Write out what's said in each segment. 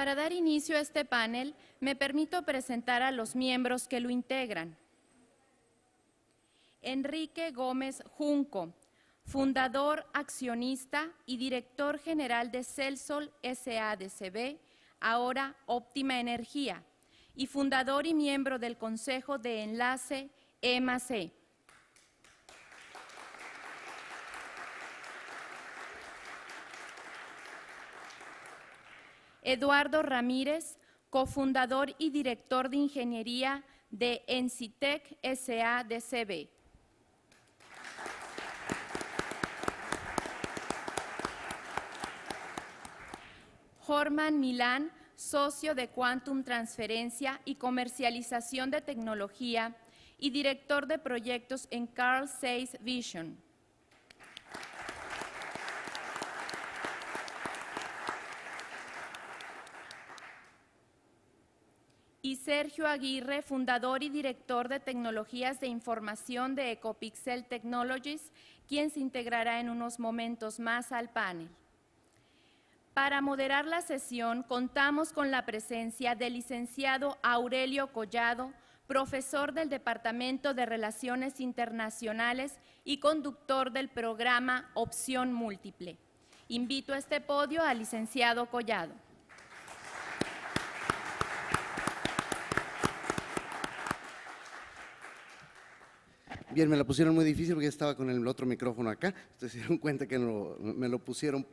Para dar inicio a este panel, me permito presentar a los miembros que lo integran. Enrique Gómez Junco, fundador, accionista y director general de Celsol S.A.de.C.V., ahora Óptima Energía, y fundador y miembro del Consejo de Enlace EMA-C. Eduardo Ramírez, cofundador y director de Ingeniería de Encitec S.A.de.C.V. Jorman Milán, socio de Quantum Transferencia y Comercialización de Tecnología y director de proyectos en Carl Zeiss Vision. Y Sergio Aguirre, fundador y director de Tecnologías de Información de Ecopixel Technologies, quien se integrará en unos momentos más al panel. Para moderar la sesión, contamos con la presencia del licenciado Aurelio Collado, profesor del Departamento de Relaciones Internacionales y conductor del programa Opción Múltiple. Invito a este podio al licenciado Collado. Bien, me la pusieron muy difícil porque estaba con el otro micrófono acá. Ustedes se dieron cuenta que me lo pusieron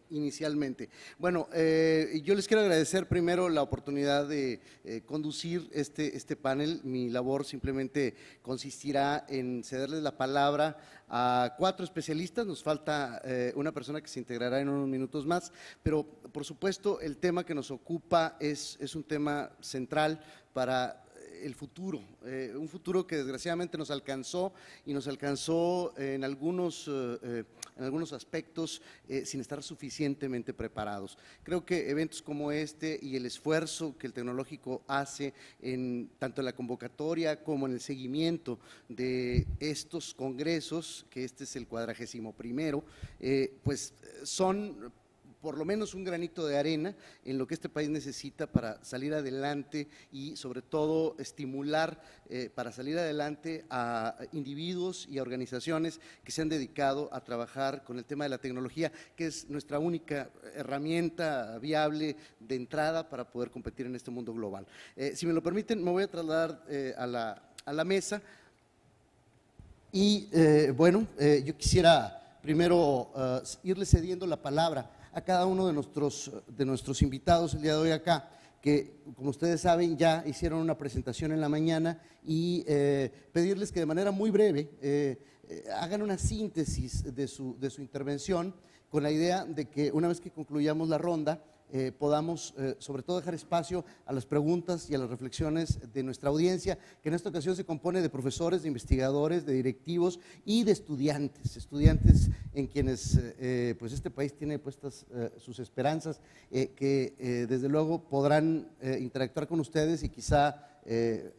inicialmente. Bueno, yo les quiero agradecer primero la oportunidad de conducir este panel. Mi labor simplemente consistirá en cederles la palabra a 4 especialistas. Nos falta una persona que se integrará en unos minutos más, pero por supuesto el tema que nos ocupa es un tema central para el futuro, un futuro que desgraciadamente nos alcanzó y nos alcanzó en algunos aspectos sin estar suficientemente preparados. Creo que eventos como este y el esfuerzo que el tecnológico hace tanto en la convocatoria como en el seguimiento de estos congresos, que este es el 41º, pues son por lo menos un granito de arena en lo que este país necesita para salir adelante y sobre todo estimular para salir adelante a individuos y a organizaciones que se han dedicado a trabajar con el tema de la tecnología, que es nuestra única herramienta viable de entrada para poder competir en este mundo global. Si me lo permiten, me voy a trasladar a la mesa y bueno, yo quisiera primero irle cediendo la palabra a cada uno de nuestros invitados el día de hoy acá, que como ustedes saben ya hicieron una presentación en la mañana, y pedirles que de manera muy breve hagan una síntesis de su intervención, con la idea de que una vez que concluyamos la ronda podamos sobre todo dejar espacio a las preguntas y a las reflexiones de nuestra audiencia, que en esta ocasión se compone de profesores, de investigadores, de directivos y de estudiantes en quienes pues este país tiene puestas sus esperanzas, que desde luego podrán interactuar con ustedes y quizá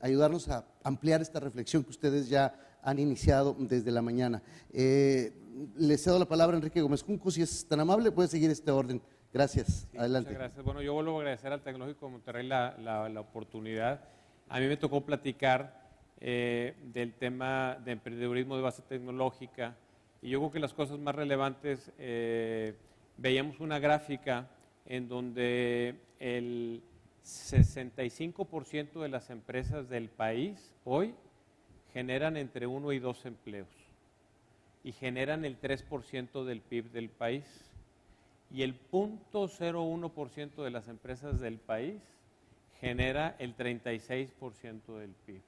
ayudarnos a ampliar esta reflexión que ustedes ya han iniciado desde la mañana. Le cedo la palabra a Enrique Gómez Junco, si es tan amable, puede seguir este orden. Gracias, sí, adelante. Muchas gracias. Bueno, yo vuelvo a agradecer al Tecnológico de Monterrey la oportunidad. A mí me tocó platicar del tema de emprendedurismo de base tecnológica, y yo creo que las cosas más relevantes, veíamos una gráfica en donde el 65% de las empresas del país hoy generan entre 1 y 2 empleos y generan el 3% del PIB del país. Y el 0.01% de las empresas del país genera el 36% del PIB.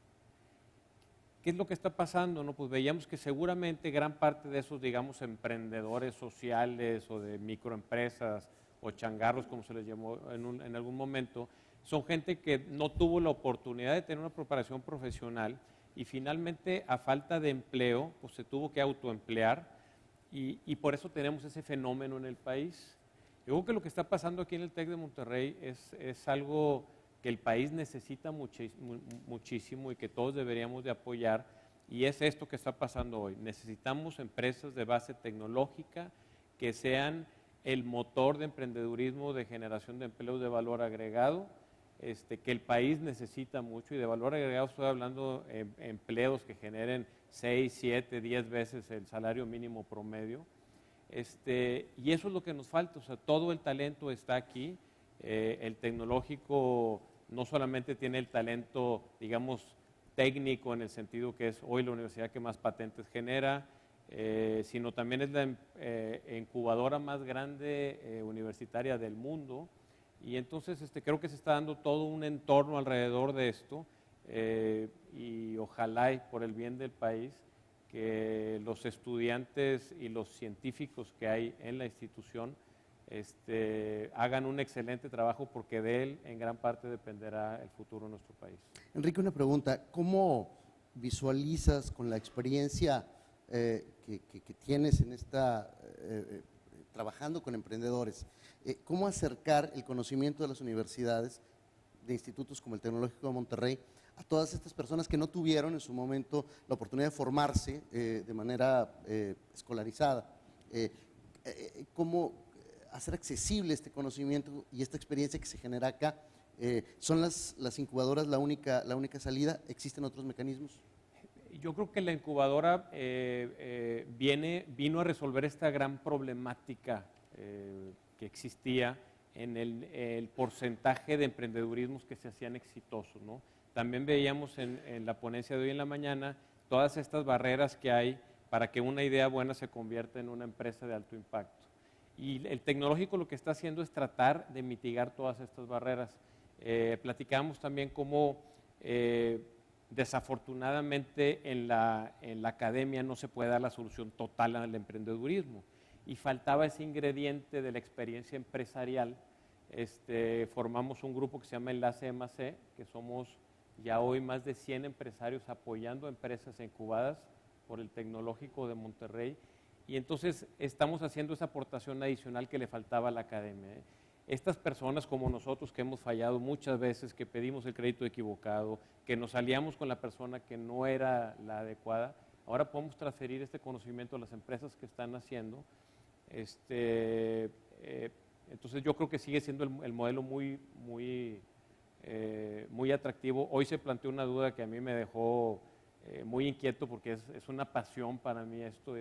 ¿Qué es lo que está pasando? No, pues veíamos que seguramente gran parte de esos, digamos, emprendedores sociales o de microempresas o changarros, como se les llamó en algún momento, son gente que no tuvo la oportunidad de tener una preparación profesional y finalmente, a falta de empleo, pues se tuvo que autoemplear. Y por eso tenemos ese fenómeno en el país. Yo creo que lo que está pasando aquí en el TEC de Monterrey es algo que el país necesita muchísimo y que todos deberíamos de apoyar, y es esto que está pasando hoy. Necesitamos empresas de base tecnológica que sean el motor de emprendedurismo, de generación de empleos de valor agregado, que el país necesita mucho, y de valor agregado estoy hablando de empleos que generen 6, 7, 10 veces el salario mínimo promedio. Y eso es lo que nos falta, o sea, todo el talento está aquí. El tecnológico no solamente tiene el talento, digamos, técnico en el sentido que es hoy la universidad que más patentes genera, sino también es la incubadora más grande universitaria del mundo, y entonces creo que se está dando todo un entorno alrededor de esto, y ojalá, y por el bien del país, que los estudiantes y los científicos que hay en la institución hagan un excelente trabajo, porque de él en gran parte dependerá el futuro de nuestro país. Enrique, una pregunta, ¿cómo visualizas con la experiencia que tienes en trabajando con emprendedores, cómo acercar el conocimiento de las universidades, de institutos como el Tecnológico de Monterrey, a todas estas personas que no tuvieron en su momento la oportunidad de formarse de manera escolarizada? ¿Cómo hacer accesible este conocimiento y esta experiencia que se genera acá? ¿Son las incubadoras la única salida? ¿Existen otros mecanismos? Yo creo que la incubadora vino a resolver esta gran problemática que existía en el porcentaje de emprendedurismos que se hacían exitosos, ¿no? También veíamos en la ponencia de hoy en la mañana todas estas barreras que hay para que una idea buena se convierta en una empresa de alto impacto. Y el tecnológico lo que está haciendo es tratar de mitigar todas estas barreras. Platicamos también cómo desafortunadamente en la academia no se puede dar la solución total al emprendedurismo, y faltaba ese ingrediente de la experiencia empresarial. Formamos un grupo que se llama Enlace M+C, que somos ya hoy más de 100 empresarios apoyando empresas incubadas por el Tecnológico de Monterrey, y entonces estamos haciendo esa aportación adicional que le faltaba a la academia. Estas personas como nosotros, que hemos fallado muchas veces, que pedimos el crédito equivocado, que nos aliamos con la persona que no era la adecuada, ahora podemos transferir este conocimiento a las empresas que están haciendo. Entonces yo creo que sigue siendo el modelo muy atractivo. Hoy se planteó una duda que a mí me dejó muy inquieto, porque es una pasión para mí esto,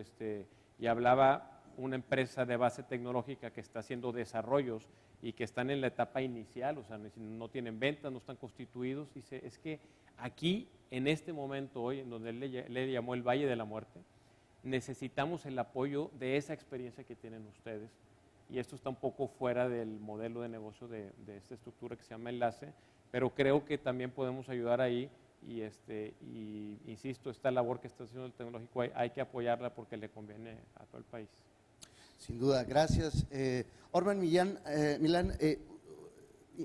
y hablaba una empresa de base tecnológica que está haciendo desarrollos y que están en la etapa inicial, o sea, no tienen ventas, no están constituidos. Dice, es que aquí, en este momento hoy, en donde él le llamó el Valle de la Muerte, necesitamos el apoyo de esa experiencia que tienen ustedes, y esto está un poco fuera del modelo de negocio de esta estructura que se llama Enlace, pero creo que también podemos ayudar ahí, y insisto, esta labor que está haciendo el Tecnológico hay que apoyarla porque le conviene a todo el país. Sin duda, gracias. Orban Milán,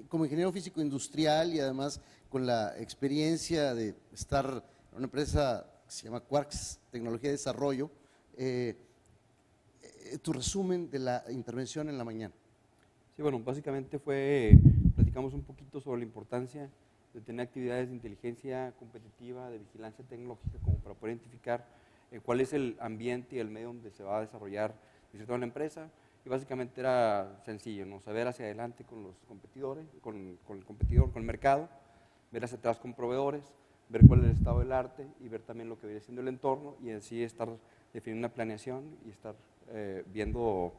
como ingeniero físico industrial y además con la experiencia de estar en una empresa que se llama Quarks Tecnología de Desarrollo, tu resumen de la intervención en la mañana. Sí, bueno, básicamente platicamos un poquito sobre la importancia de tener actividades de inteligencia competitiva, de vigilancia tecnológica, como para poder identificar cuál es el ambiente y el medio donde se va a desarrollar toda la empresa. Y básicamente era sencillo, ¿no? Saber hacia adelante con los competidores, con el competidor, con el mercado, ver hacia atrás con proveedores, ver cuál es el estado del arte y ver también lo que viene siendo el entorno, y así estar definiendo una planeación y estar viendo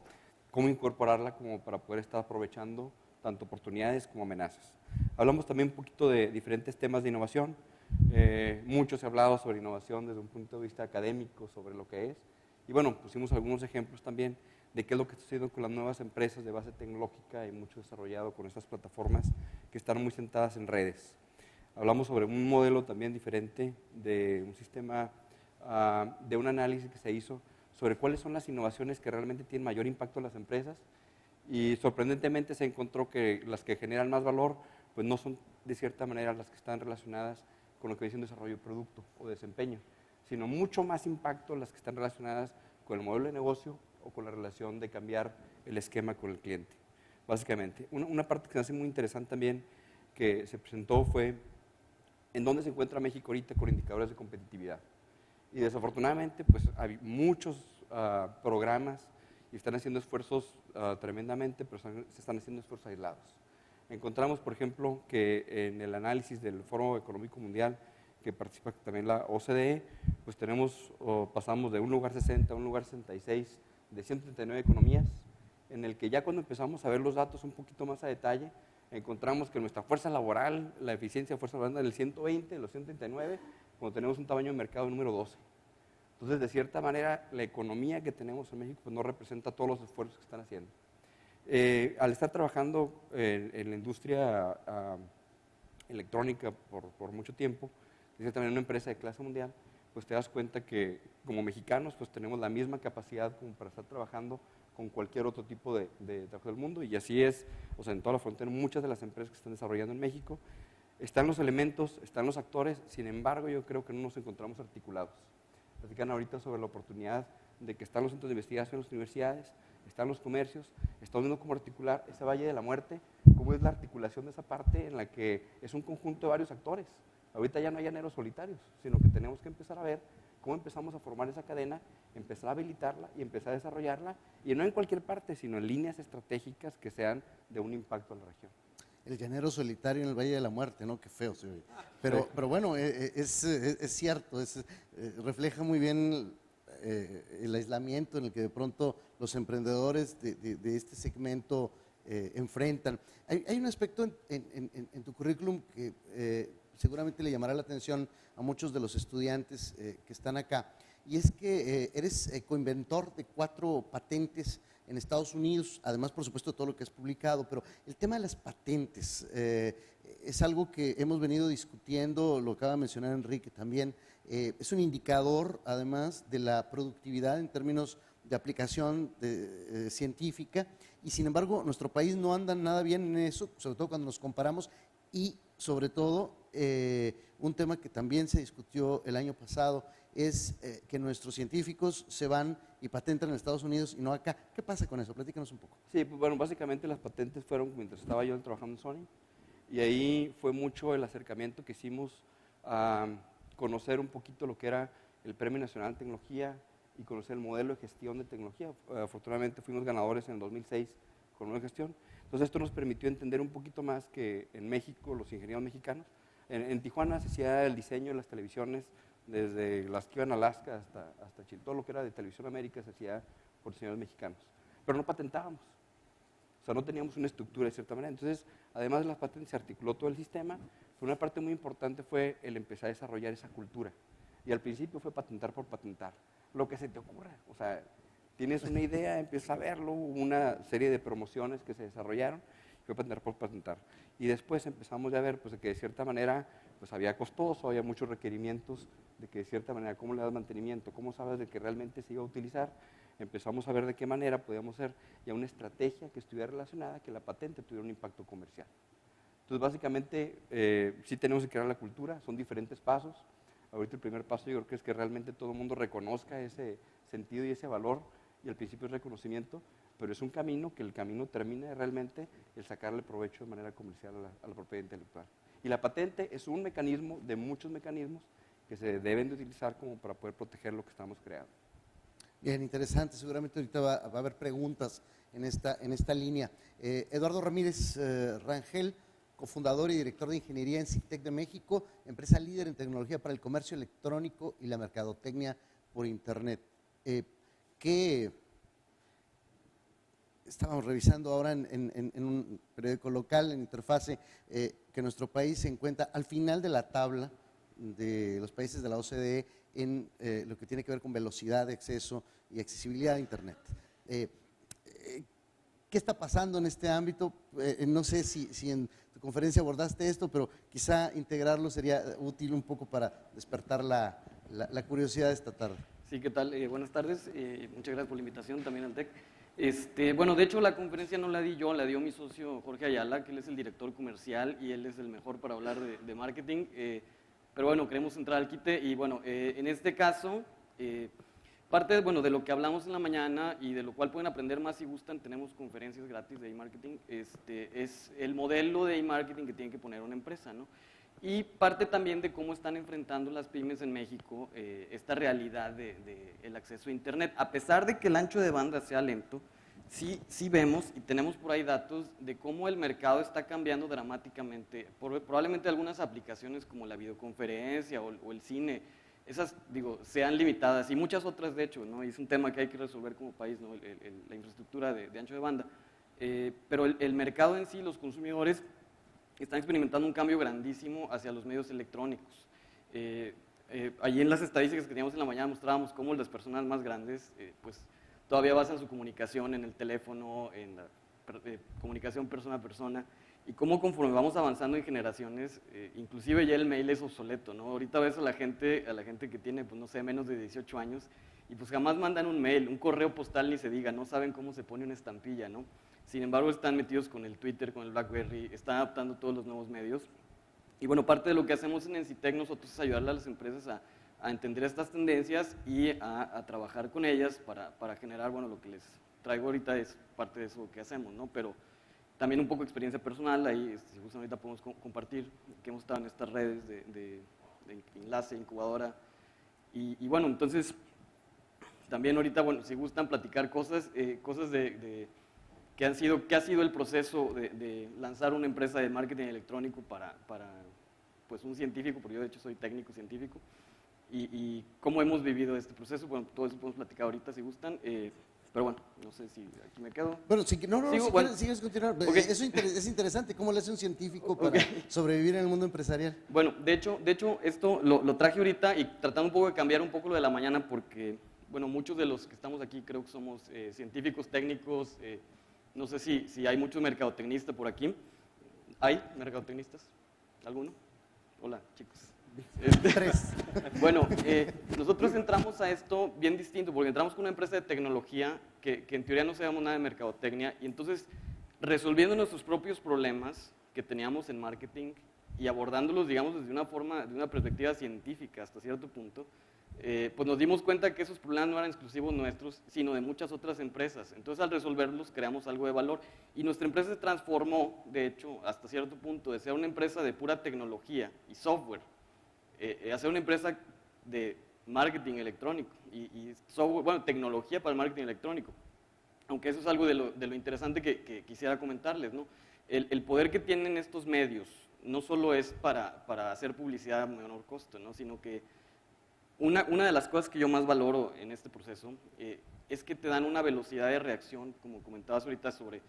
cómo incorporarla como para poder estar aprovechando tanto oportunidades como amenazas. Hablamos también un poquito de diferentes temas de innovación. Mucho se ha hablado sobre innovación desde un punto de vista académico, sobre lo que es. Y bueno, pusimos algunos ejemplos también de qué es lo que está sucediendo con las nuevas empresas de base tecnológica, y mucho desarrollado con estas plataformas que están muy sentadas en redes. Hablamos sobre un modelo también diferente de un sistema, de un análisis que se hizo sobre cuáles son las innovaciones que realmente tienen mayor impacto en las empresas, y sorprendentemente se encontró que las que generan más valor pues no son de cierta manera las que están relacionadas con lo que dice un desarrollo de producto o desempeño, sino mucho más impacto las que están relacionadas con el modelo de negocio o con la relación de cambiar el esquema con el cliente. Básicamente, una parte que me hace muy interesante también que se presentó fue en dónde se encuentra México ahorita con indicadores de competitividad. Y desafortunadamente, pues hay muchos programas y están haciendo esfuerzos tremendamente, pero se están haciendo esfuerzos aislados. Encontramos, por ejemplo, que en el análisis del Foro Económico Mundial, que participa también la OCDE, pues pasamos de un lugar 60 a un lugar 66 de 139 economías, en el que ya cuando empezamos a ver los datos un poquito más a detalle, encontramos que nuestra fuerza laboral, la eficiencia de fuerza laboral anda del 120, de los 139, cuando tenemos un tamaño de mercado número 12. Entonces, de cierta manera, la economía que tenemos en México pues, no representa todos los esfuerzos que están haciendo. Al estar trabajando en la industria electrónica por mucho tiempo, también en una empresa de clase mundial, pues te das cuenta que como mexicanos pues tenemos la misma capacidad como para estar trabajando con cualquier otro tipo de trabajo del mundo, y así es, o sea, en toda la frontera, muchas de las empresas que están desarrollando en México, están los elementos, están los actores, sin embargo yo creo que no nos encontramos articulados. Platican ahorita sobre la oportunidad de que están los centros de investigación en las universidades, están los comercios, estamos viendo cómo articular ese valle de la muerte, cómo es la articulación de esa parte en la que es un conjunto de varios actores. Ahorita ya no hay llaneros solitarios, sino que tenemos que empezar a ver cómo empezamos a formar esa cadena, empezar a habilitarla y empezar a desarrollarla, y no en cualquier parte, sino en líneas estratégicas que sean de un impacto en la región. El llanero solitario en el Valle de la Muerte, ¿no? Qué feo se oye. Pero bueno, es cierto, refleja muy bien el aislamiento en el que de pronto los emprendedores de este segmento enfrentan. Hay un aspecto en tu currículum que seguramente le llamará la atención a muchos de los estudiantes que están acá, y es que eres coinventor de 4 patentes en Estados Unidos, además por supuesto de todo lo que has publicado, pero el tema de las patentes es algo que hemos venido discutiendo, lo acaba de mencionar Enrique también, es un indicador además de la productividad en términos de aplicación científica, y sin embargo nuestro país no anda nada bien en eso, sobre todo cuando nos comparamos, y sobre todo un tema que también se discutió el año pasado es que nuestros científicos se van y patentan en Estados Unidos y no acá. ¿Qué pasa con eso? Platícanos un poco. Sí, pues bueno, básicamente las patentes fueron mientras estaba yo trabajando en Sony, y ahí fue mucho el acercamiento que hicimos a conocer un poquito lo que era el Premio Nacional de Tecnología y conocer el modelo de gestión de tecnología. Afortunadamente fuimos ganadores en el 2006 con una gestión. Entonces esto nos permitió entender un poquito más que en México, los ingenieros mexicanos, en Tijuana se hacía el diseño de las televisiones, desde las que iban a Alaska hasta Chile, todo lo que era de Televisión América se hacía por diseñadores mexicanos, pero no patentábamos, o sea, no teníamos una estructura de cierta manera. Entonces, además de las patentes, se articuló todo el sistema, pero una parte muy importante fue el empezar a desarrollar esa cultura, y al principio fue patentar por patentar, lo que se te ocurra, o sea, tienes una idea, empiezas a verlo, hubo una serie de promociones que se desarrollaron, fue patentar por patentar. Y después empezamos ya a ver pues, que de cierta manera pues, había costoso, había muchos requerimientos de que de cierta manera, ¿cómo le das mantenimiento? ¿Cómo sabes de que realmente se iba a utilizar? Empezamos a ver de qué manera podíamos hacer ya una estrategia que estuviera relacionada, que la patente tuviera un impacto comercial. Entonces, básicamente, sí tenemos que crear la cultura, son diferentes pasos. Ahorita el primer paso yo creo que es que realmente todo el mundo reconozca ese sentido y ese valor, y al principio es reconocimiento, pero es un camino que el camino termina realmente el sacarle provecho de manera comercial a la propiedad intelectual. Y la patente es un mecanismo de muchos mecanismos que se deben de utilizar como para poder proteger lo que estamos creando. Bien, interesante, seguramente ahorita va a haber preguntas en esta línea. Eduardo Ramírez Rangel, cofundador y director de ingeniería en CITEC de México, empresa líder en tecnología para el comercio electrónico y la mercadotecnia por Internet. ¿Qué estábamos revisando ahora en un periódico local, en Interfase, que nuestro país se encuentra al final de la tabla de los países de la OCDE en lo que tiene que ver con velocidad de acceso y accesibilidad a Internet? ¿Qué está pasando en este ámbito? No sé si en tu conferencia abordaste esto, pero quizá integrarlo sería útil un poco para despertar la curiosidad esta tarde. Sí, ¿qué tal? Buenas tardes, muchas gracias por la invitación también al TEC. Bueno, de hecho la conferencia no la di yo, la dio mi socio Jorge Ayala, que él es el director comercial y él es el mejor para hablar de marketing, pero bueno, queremos entrar al quite y bueno, en este caso, parte de lo que hablamos en la mañana y de lo cual pueden aprender más si gustan, tenemos conferencias gratis de e-marketing, es el modelo de e-marketing que tiene que poner una empresa, ¿no? y parte también de cómo están enfrentando las pymes en México esta realidad del acceso a Internet. A pesar de que el ancho de banda sea lento, sí vemos y tenemos por ahí datos de cómo el mercado está cambiando dramáticamente. Probablemente algunas aplicaciones como la videoconferencia o el cine, esas, digo, sean limitadas, y muchas otras de hecho, ¿no? Y es un tema que hay que resolver como país, ¿no? La infraestructura de ancho de banda. Pero el mercado en sí, los consumidores, están experimentando un cambio grandísimo hacia los medios electrónicos. Allí en las estadísticas que teníamos en la mañana mostrábamos cómo las personas más grandes pues, todavía basan su comunicación en el teléfono, en la comunicación persona a persona, y cómo conforme vamos avanzando en generaciones, inclusive ya el mail es obsoleto, ¿no? Ahorita ves a la gente que tiene, pues no sé, menos de 18 años, y pues jamás mandan un mail, un correo postal ni se diga, no saben cómo se pone una estampilla, ¿no? Sin embargo, están metidos con el Twitter, con el BlackBerry, están adaptando todos los nuevos medios. Y bueno, parte de lo que hacemos en Encitec nosotros es ayudarle a las empresas a entender estas tendencias y a trabajar con ellas para generar, bueno, lo que les traigo ahorita es parte de eso que hacemos, ¿no? Pero también un poco de experiencia personal, ahí si gustan ahorita podemos compartir, que hemos estado en estas redes de enlace, incubadora. Y bueno, entonces, también ahorita, bueno, si gustan platicar cosas ¿qué ha sido el proceso de lanzar una empresa de marketing electrónico para pues un científico, porque yo de hecho soy técnico científico, y cómo hemos vivido este proceso? Bueno, todo eso podemos platicar ahorita si gustan, pero bueno, no sé si aquí me quedo. Bueno, si Bueno. sigues continuar. Okay. Eso es interesante, ¿cómo le hace un científico para sobrevivir en el mundo empresarial? Bueno, de hecho esto lo traje ahorita y tratando un poco de cambiar un poco lo de la mañana porque, bueno, muchos de los que estamos aquí creo que somos científicos, técnicos, no sé si hay muchos mercadotecnistas por aquí. ¿Hay mercadotecnistas? ¿Alguno? Hola, chicos. 3. Bueno, nosotros entramos a esto bien distinto, porque entramos con una empresa de tecnología que en teoría no sabemos nada de mercadotecnia, y entonces resolviendo nuestros propios problemas que teníamos en marketing y abordándolos, digamos, desde una perspectiva científica hasta cierto punto, pues nos dimos cuenta que esos problemas no eran exclusivos nuestros, sino de muchas otras empresas. Entonces, al resolverlos, creamos algo de valor. Y nuestra empresa se transformó, de hecho, hasta cierto punto, de ser una empresa de pura tecnología y software, a ser una empresa de marketing electrónico y software, bueno, tecnología para el marketing electrónico. Aunque eso es algo de lo interesante que quisiera comentarles, ¿no? El poder que tienen estos medios no solo es para hacer publicidad a menor costo, ¿no? Sino que una de las cosas que yo más valoro en este proceso es que te dan una velocidad de reacción, como comentabas ahorita, sobre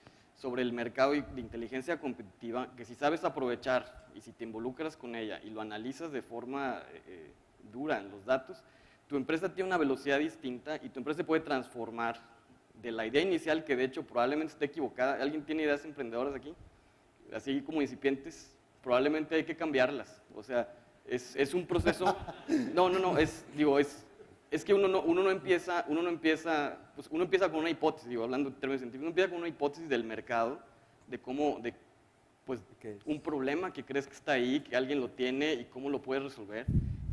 el mercado de inteligencia competitiva, que si sabes aprovechar y si te involucras con ella y lo analizas de forma dura en los datos, tu empresa tiene una velocidad distinta y tu empresa se puede transformar de la idea inicial, que de hecho probablemente esté equivocada. ¿Alguien tiene ideas emprendedoras aquí? Así como incipientes, probablemente hay que cambiarlas. O sea, es un proceso, es que uno no empieza con una hipótesis, digo, hablando en términos científicos, uno empieza con una hipótesis del mercado, un problema que crees que está ahí, que alguien lo tiene y cómo lo puedes resolver.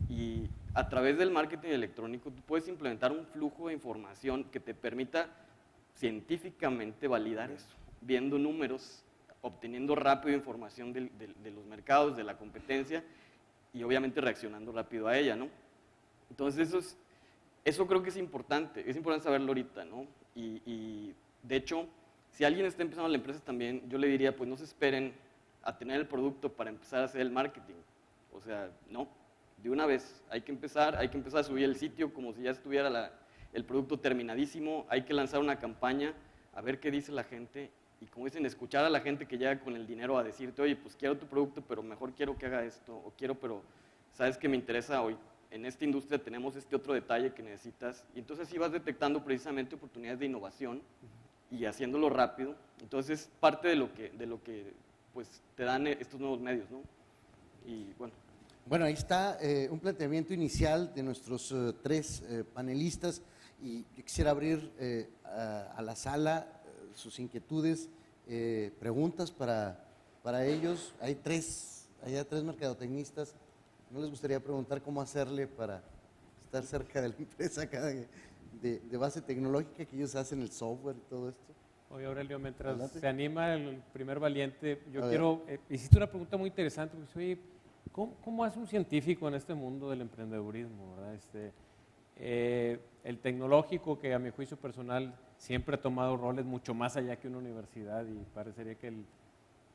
Y a través del marketing electrónico tú puedes implementar un flujo de información que te permita científicamente validar eso, viendo números, obteniendo rápido información de los mercados, de la competencia, y obviamente reaccionando rápido a ella, ¿no? Entonces eso creo que es importante saberlo ahorita, ¿no? Y de hecho, si alguien está empezando la empresa también, yo le diría, pues no se esperen a tener el producto para empezar a hacer el marketing. O sea, no, de una vez, hay que empezar a subir el sitio como si ya estuviera el producto terminadísimo, hay que lanzar una campaña, a ver qué dice la gente, y como dicen, escuchar a la gente que llega con el dinero a decirte, oye, pues quiero tu producto, pero mejor quiero que haga esto, o quiero, pero sabes que me interesa hoy. En esta industria tenemos este otro detalle que necesitas, y entonces así vas detectando precisamente oportunidades de innovación y haciéndolo rápido. Entonces es parte de lo que pues, te dan estos nuevos medios, ¿no? Y bueno. Bueno, ahí está un planteamiento inicial de nuestros 3 panelistas, y yo quisiera abrir a la sala sus inquietudes, preguntas para ellos. Hay 3 mercadotecnistas. ¿No les gustaría preguntar cómo hacerle para estar cerca de la empresa acá de base tecnológica, que ellos hacen el software y todo esto? Oye, Aurelio, mientras Adelante. se anima el primer valiente, yo A quiero, hiciste una pregunta muy interesante, porque oye, ¿Cómo hace un científico en este mundo del emprendedurismo, verdad? El tecnológico, que a mi juicio personal siempre ha tomado roles mucho más allá que una universidad, y parecería que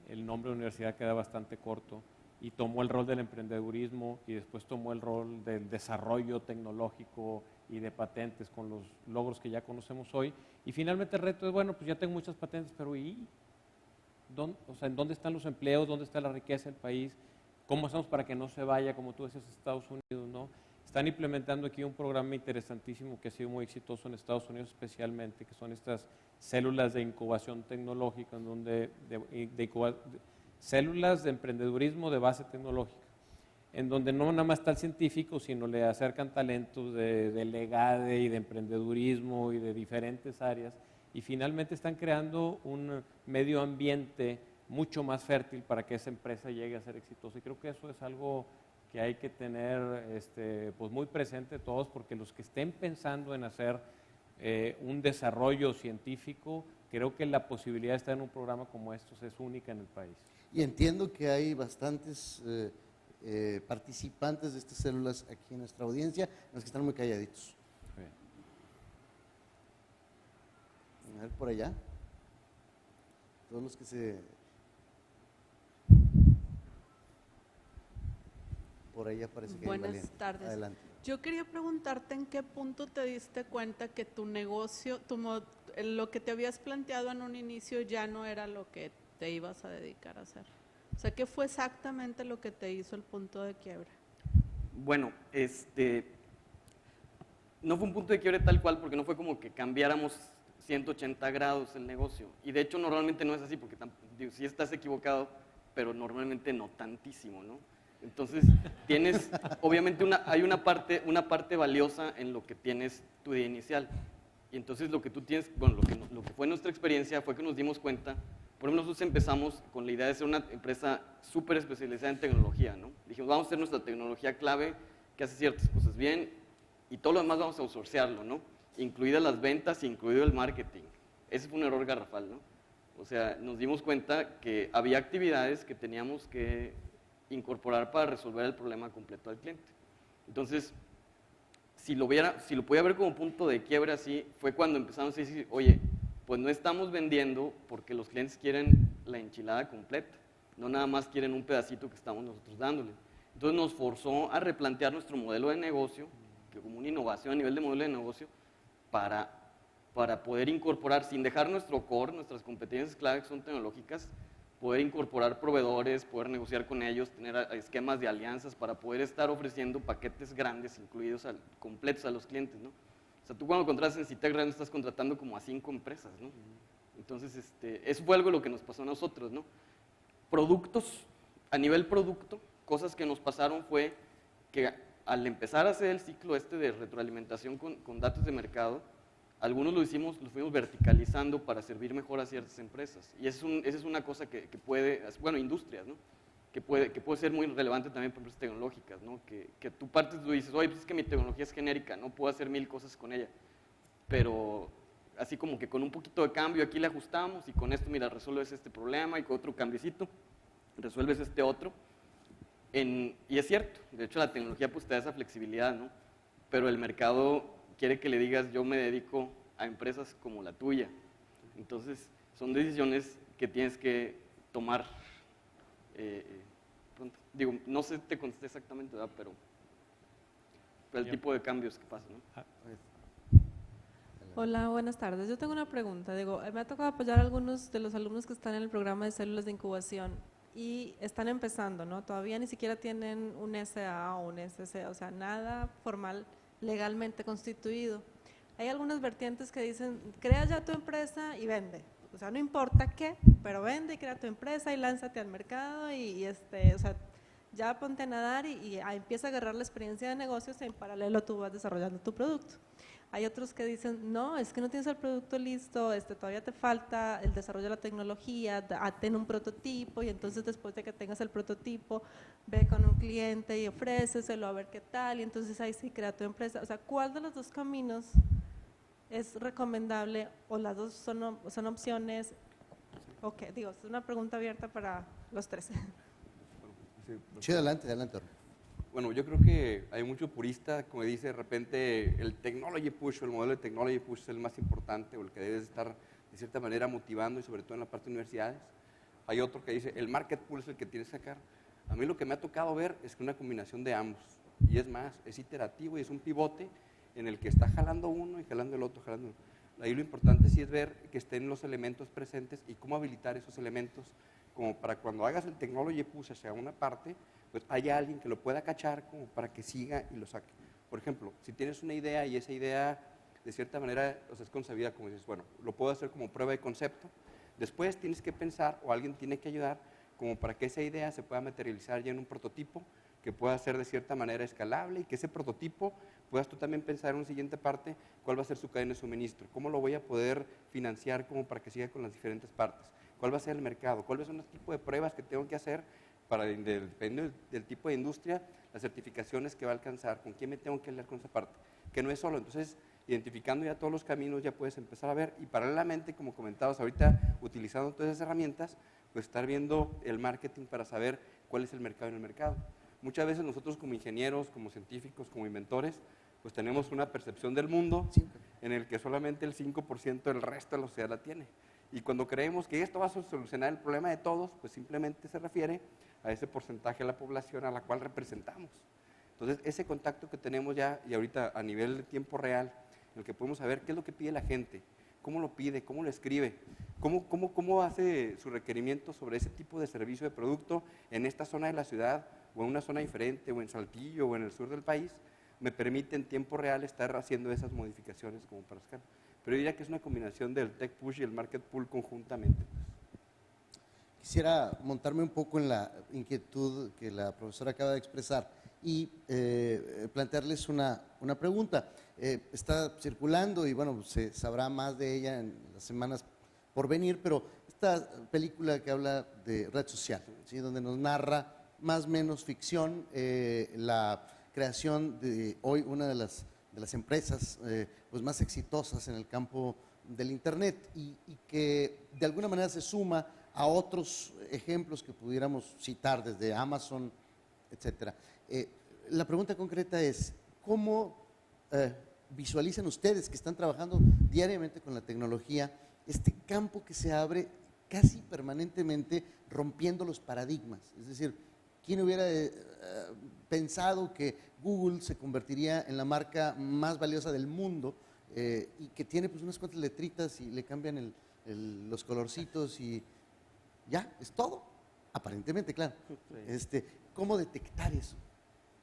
el nombre de universidad queda bastante corto, y tomó el rol del emprendedurismo y después tomó el rol del desarrollo tecnológico y de patentes con los logros que ya conocemos hoy. Y finalmente el reto es, bueno, pues ya tengo muchas patentes, pero ¿y ¿en dónde están los empleos? ¿Dónde está la riqueza del país? ¿Cómo hacemos para que no se vaya, como tú decías, a Estados Unidos, ¿no? Están implementando aquí un programa interesantísimo que ha sido muy exitoso en Estados Unidos especialmente, que son estas células de incubación tecnológica, en donde células de emprendedurismo de base tecnológica, en donde no nada más está el científico, sino le acercan talentos de legade y de emprendedurismo y de diferentes áreas, y finalmente están creando un medio ambiente mucho más fértil para que esa empresa llegue a ser exitosa. Y creo que eso es algo que hay que tener pues muy presente todos, porque los que estén pensando en hacer un desarrollo científico, creo que la posibilidad de estar en un programa como estos es única en el país. Y entiendo que hay bastantes participantes de estas células aquí en nuestra audiencia, los que están muy calladitos. Bien. A ver, por allá. Todos los que se... Por ahí parece que hay Buenas valiente. tardes. Adelante. Yo quería preguntarte en qué punto te diste cuenta que tu negocio, lo que te habías planteado en un inicio ya no era lo que te ibas a dedicar a hacer. O sea, ¿qué fue exactamente lo que te hizo el punto de quiebre? Bueno, no fue un punto de quiebre tal cual, porque no fue como que cambiáramos 180 grados el negocio. Y de hecho normalmente no es así, porque sí estás equivocado, pero normalmente no tantísimo, ¿no? Entonces, tienes, obviamente hay una parte valiosa en lo que tienes tu idea inicial. Y entonces lo que tú tienes, bueno, lo que fue nuestra experiencia fue que nos dimos cuenta, por ejemplo, nosotros empezamos con la idea de ser una empresa súper especializada en tecnología, ¿no? Dijimos, vamos a hacer nuestra tecnología clave, que hace ciertas cosas bien, y todo lo demás vamos a outsourcearlo, ¿no? Incluidas las ventas, incluido el marketing. Ese fue un error garrafal, ¿no? O sea, nos dimos cuenta que había actividades que teníamos que incorporar para resolver el problema completo del cliente. Entonces, si lo podía ver como punto de quiebre así, fue cuando empezamos a decir, oye, pues no estamos vendiendo porque los clientes quieren la enchilada completa, no nada más quieren un pedacito que estamos nosotros dándole. Entonces nos forzó a replantear nuestro modelo de negocio, que como una innovación a nivel de modelo de negocio, para poder incorporar, sin dejar nuestro core, nuestras competencias clave que son tecnológicas, poder incorporar proveedores, poder negociar con ellos, tener esquemas de alianzas para poder estar ofreciendo paquetes grandes, incluidos completos a los clientes, ¿no? O sea, tú cuando contratas en Citec realmente estás contratando como a 5 empresas, ¿no? Entonces, eso fue algo lo que nos pasó a nosotros, ¿no? Productos, a nivel producto, cosas que nos pasaron fue que al empezar a hacer el ciclo de retroalimentación con datos de mercado, algunos lo fuimos verticalizando para servir mejor a ciertas empresas. Y esa es una cosa que puede, bueno, industrias, ¿no? Que puede ser muy relevante también para empresas tecnológicas, ¿no? Que tú dices, oye, pues es que mi tecnología es genérica, no puedo hacer 1000 cosas con ella. Pero así como que con un poquito de cambio aquí le ajustamos y con esto, mira, resuelves este problema y con otro cambiecito resuelves este otro. Y es cierto, de hecho la tecnología pues te da esa flexibilidad, ¿no? Pero el mercado quiere que le digas, yo me dedico a empresas como la tuya. Entonces, son decisiones que tienes que tomar pronto. Digo, no sé te contesté exactamente, ¿verdad? Pero el tipo de cambios que pasan, ¿no? Hola, buenas tardes. Yo tengo una pregunta. Digo, me ha tocado apoyar a algunos de los alumnos que están en el programa de células de incubación y están empezando, ¿no? Todavía ni siquiera tienen un SA o un SC, o sea, nada formal legalmente constituido. Hay algunas vertientes que dicen, crea ya tu empresa y vende. O sea, no importa qué, pero vende y crea tu empresa y lánzate al mercado o sea, ya ponte a nadar y empieza a agarrar la experiencia de negocios y en paralelo tú vas desarrollando tu producto. Hay otros que dicen, no, es que no tienes el producto listo, todavía te falta el desarrollo de la tecnología, ten un prototipo y entonces después de que tengas el prototipo, ve con un cliente y ofréceselo a ver qué tal y entonces ahí sí crea tu empresa. O sea, ¿cuál de los dos caminos es recomendable o las dos son opciones? Ok, digo, es una pregunta abierta para los tres. Sí, adelante, adelante. Bueno, yo creo que hay mucho purista, como dice de repente, el technology push, o el modelo de technology push es el más importante, o el que debes estar de cierta manera motivando, y sobre todo en la parte de universidades. Hay otro que dice, el market pull es el que tienes que sacar. A mí lo que me ha tocado ver es que una combinación de ambos, y es más, es iterativo y es un pivote en el que está jalando uno y jalando el otro, jalando el otro. Ahí lo importante sí es ver que estén los elementos presentes y cómo habilitar esos elementos, como para cuando hagas el technology push hacia una parte, pues haya alguien que lo pueda cachar como para que siga y lo saque. Por ejemplo, si tienes una idea y esa idea de cierta manera es concebida como dices, bueno, lo puedo hacer como prueba de concepto, después tienes que pensar o alguien tiene que ayudar como para que esa idea se pueda materializar ya en un prototipo que pueda ser de cierta manera escalable y que ese prototipo puedas tú también pensar en una siguiente parte cuál va a ser su cadena de suministro, cómo lo voy a poder financiar como para que siga con las diferentes partes, cuál va a ser el mercado, cuáles son los tipos de pruebas que tengo que hacer para, dependiendo del tipo de industria, las certificaciones que va a alcanzar, con quién me tengo que aliar con esa parte, que no es solo. Entonces, identificando ya todos los caminos, ya puedes empezar a ver, y paralelamente, como comentabas ahorita, utilizando todas esas herramientas, pues estar viendo el marketing para saber cuál es el mercado en el mercado. Muchas veces nosotros como ingenieros, como científicos, como inventores, pues tenemos una percepción del mundo en el que solamente el 5% del resto de la sociedad la tiene. Y cuando creemos que esto va a solucionar el problema de todos, pues simplemente se refiere a ese porcentaje de la población a la cual representamos. Entonces, ese contacto que tenemos ya, y ahorita a nivel de tiempo real, en el que podemos saber qué es lo que pide la gente, cómo lo pide, cómo lo escribe, cómo hace su requerimiento sobre ese tipo de servicio de producto en esta zona de la ciudad, o en una zona diferente, o en Saltillo, o en el sur del país, me permite en tiempo real estar haciendo esas modificaciones como para escalar. Pero yo diría que es una combinación del tech push y el market pull conjuntamente. Quisiera montarme un poco en la inquietud que la profesora acaba de expresar y plantearles una pregunta. Está circulando y bueno, se sabrá más de ella en las semanas por venir, pero esta película que habla de red social, ¿sí? Donde nos narra más o menos ficción la creación de hoy una de las empresas pues más exitosas en el campo del Internet y que de alguna manera se suma a otros ejemplos que pudiéramos citar desde Amazon, etcétera. La pregunta concreta es, ¿cómo visualizan ustedes que están trabajando diariamente con la tecnología este campo que se abre casi permanentemente rompiendo los paradigmas? Es decir, ¿quién hubiera pensado que Google se convertiría en la marca más valiosa del mundo y que tiene pues unas cuantas letritas y le cambian los colorcitos y ya, es todo? Aparentemente, claro. Sí. ¿Cómo detectar eso?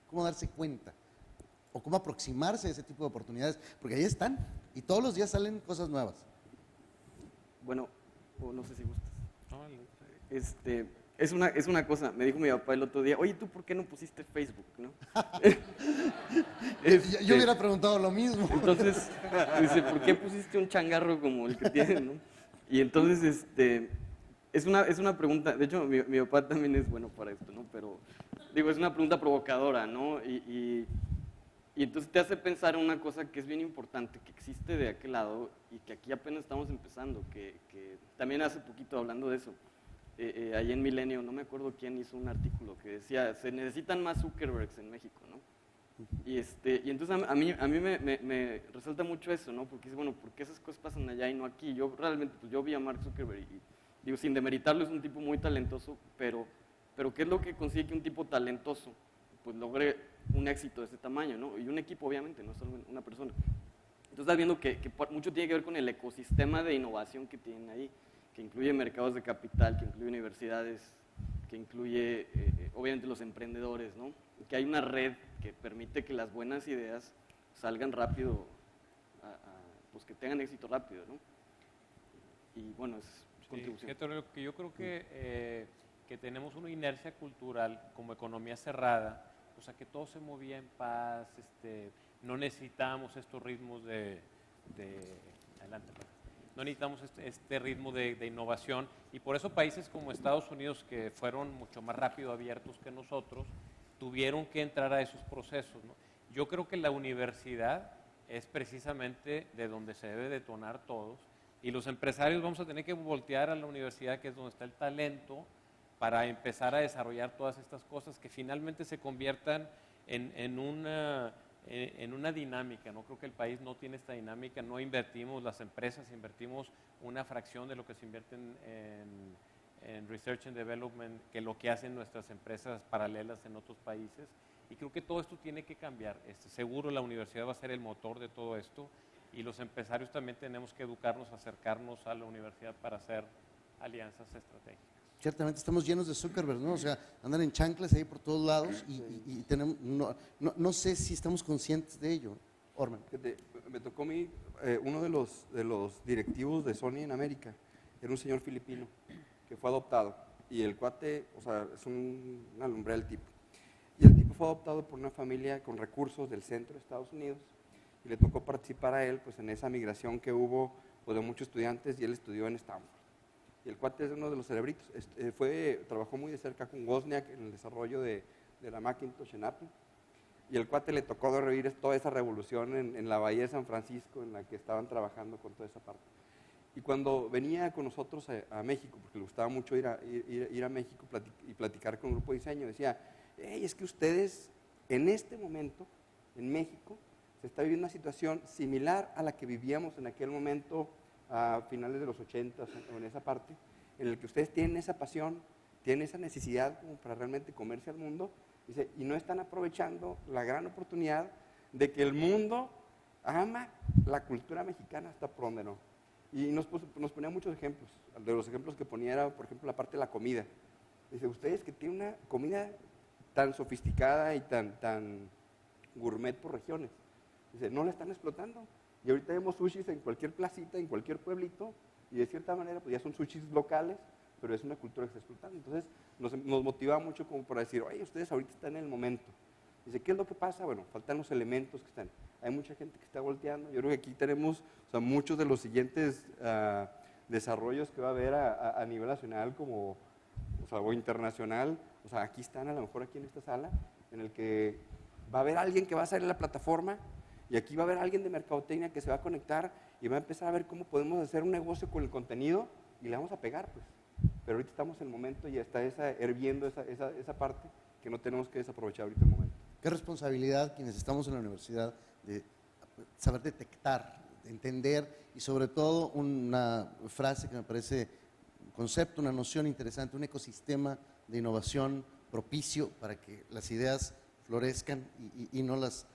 ¿Cómo darse cuenta? ¿O cómo aproximarse a ese tipo de oportunidades? Porque ahí están y todos los días salen cosas nuevas. Bueno, no sé si gustas. Es una cosa, me dijo mi papá el otro día, oye, ¿tú por qué no pusiste Facebook? ¿No? Yo hubiera preguntado lo mismo. Entonces, dice, ¿por qué pusiste un changarro como el que tiene? ¿No? Y entonces, es una pregunta, de hecho, mi papá también es bueno para esto, ¿no? Pero, digo, es una pregunta provocadora, ¿no? Y entonces te hace pensar en una cosa que es bien importante, que existe de aquel lado y que aquí apenas estamos empezando, que también hace poquito hablando de eso, ahí en Milenio, no me acuerdo quién hizo un artículo que decía, se necesitan más Zuckerbergs en México, ¿no? Y entonces a mí me resalta mucho eso, ¿no? Porque es bueno, ¿por qué esas cosas pasan allá y no aquí? Yo realmente, pues yo vi a Mark Zuckerberg y digo, sin demeritarlo, es un tipo muy talentoso, pero ¿qué es lo que consigue que un tipo talentoso pues logre un éxito de ese tamaño, ¿no? Y un equipo, obviamente, no solo una persona. Entonces estás viendo que mucho tiene que ver con el ecosistema de innovación que tienen ahí, que incluye mercados de capital, que incluye universidades, que incluye, obviamente, los emprendedores, ¿no? Que hay una red que permite que las buenas ideas salgan rápido, pues que tengan éxito rápido, ¿no? Y bueno, es contribución. Sí, que yo creo que tenemos una inercia cultural como economía cerrada, o sea, que todo se movía en paz, no necesitamos estos ritmos adelante, no necesitamos este ritmo de innovación, y por eso países como Estados Unidos, que fueron mucho más rápido abiertos que nosotros, tuvieron que entrar a esos procesos, ¿no? Yo creo que la universidad es precisamente de donde se debe detonar todos, y los empresarios vamos a tener que voltear a la universidad, que es donde está el talento, para empezar a desarrollar todas estas cosas que finalmente se conviertan en una dinámica. No creo que el país no tiene esta dinámica, no invertimos, las empresas invertimos una fracción de lo que se invierte en Research and Development que lo que hacen nuestras empresas paralelas en otros países. Y creo que todo esto tiene que cambiar. Seguro la universidad va a ser el motor de todo esto y los empresarios también tenemos que educarnos, acercarnos a la universidad para hacer alianzas estratégicas. Ciertamente estamos llenos de Zuckerberg, ¿no? O sea, andan en chanclas ahí por todos lados y tenemos, no sé si estamos conscientes de ello. Orman. Me tocó a mí, uno de los directivos de Sony en América, era un señor filipino que fue adoptado y el cuate, o sea, es una lumbrera el tipo. Y el tipo fue adoptado por una familia con recursos del centro de Estados Unidos y le tocó participar a él pues, en esa migración que hubo pues, de muchos estudiantes y él estudió en Stanford. Y el cuate es uno de los cerebritos. Trabajó muy de cerca con Wozniak en el desarrollo de la Macintosh en Apple. Y el cuate le tocó revivir toda esa revolución en la Bahía de San Francisco, en la que estaban trabajando con toda esa parte. Y cuando venía con nosotros a México, porque le gustaba mucho ir a México y platicar con un grupo de diseño, decía, hey, es que ustedes en este momento, en México, se está viviendo una situación similar a la que vivíamos en aquel momento a finales de los 80 o en esa parte, en el que ustedes tienen esa pasión, tienen esa necesidad como para realmente comerse al mundo, dice, y no están aprovechando la gran oportunidad de que el mundo ama la cultura mexicana hasta por donde no. Y nos ponía muchos ejemplos. De los ejemplos que ponía era, por ejemplo, la parte de la comida. Dice, ustedes que tienen una comida tan sofisticada y tan gourmet por regiones, dice, no la están explotando. Y ahorita vemos sushis en cualquier placita, en cualquier pueblito, y de cierta manera pues ya son sushis locales, pero es una cultura que se está explotando. Entonces nos motiva mucho como para decir, oye, ustedes ahorita están en el momento. Dice, ¿qué es lo que pasa? Bueno, faltan los elementos que están. Hay mucha gente que está volteando. Yo creo que aquí tenemos muchos de los siguientes desarrollos que va a haber a nivel nacional o internacional. O sea, aquí están, a lo mejor aquí en esta sala, en el que va a haber alguien que va a salir a la plataforma y aquí va a haber alguien de mercadotecnia que se va a conectar y va a empezar a ver cómo podemos hacer un negocio con el contenido y le vamos a pegar, pues. Pero ahorita estamos en el momento y está hirviendo esa parte que no tenemos que desaprovechar ahorita el momento. Qué responsabilidad quienes estamos en la universidad de saber detectar, de entender y sobre todo una frase que me parece un concepto, una noción interesante, un ecosistema de innovación propicio para que las ideas florezcan y no las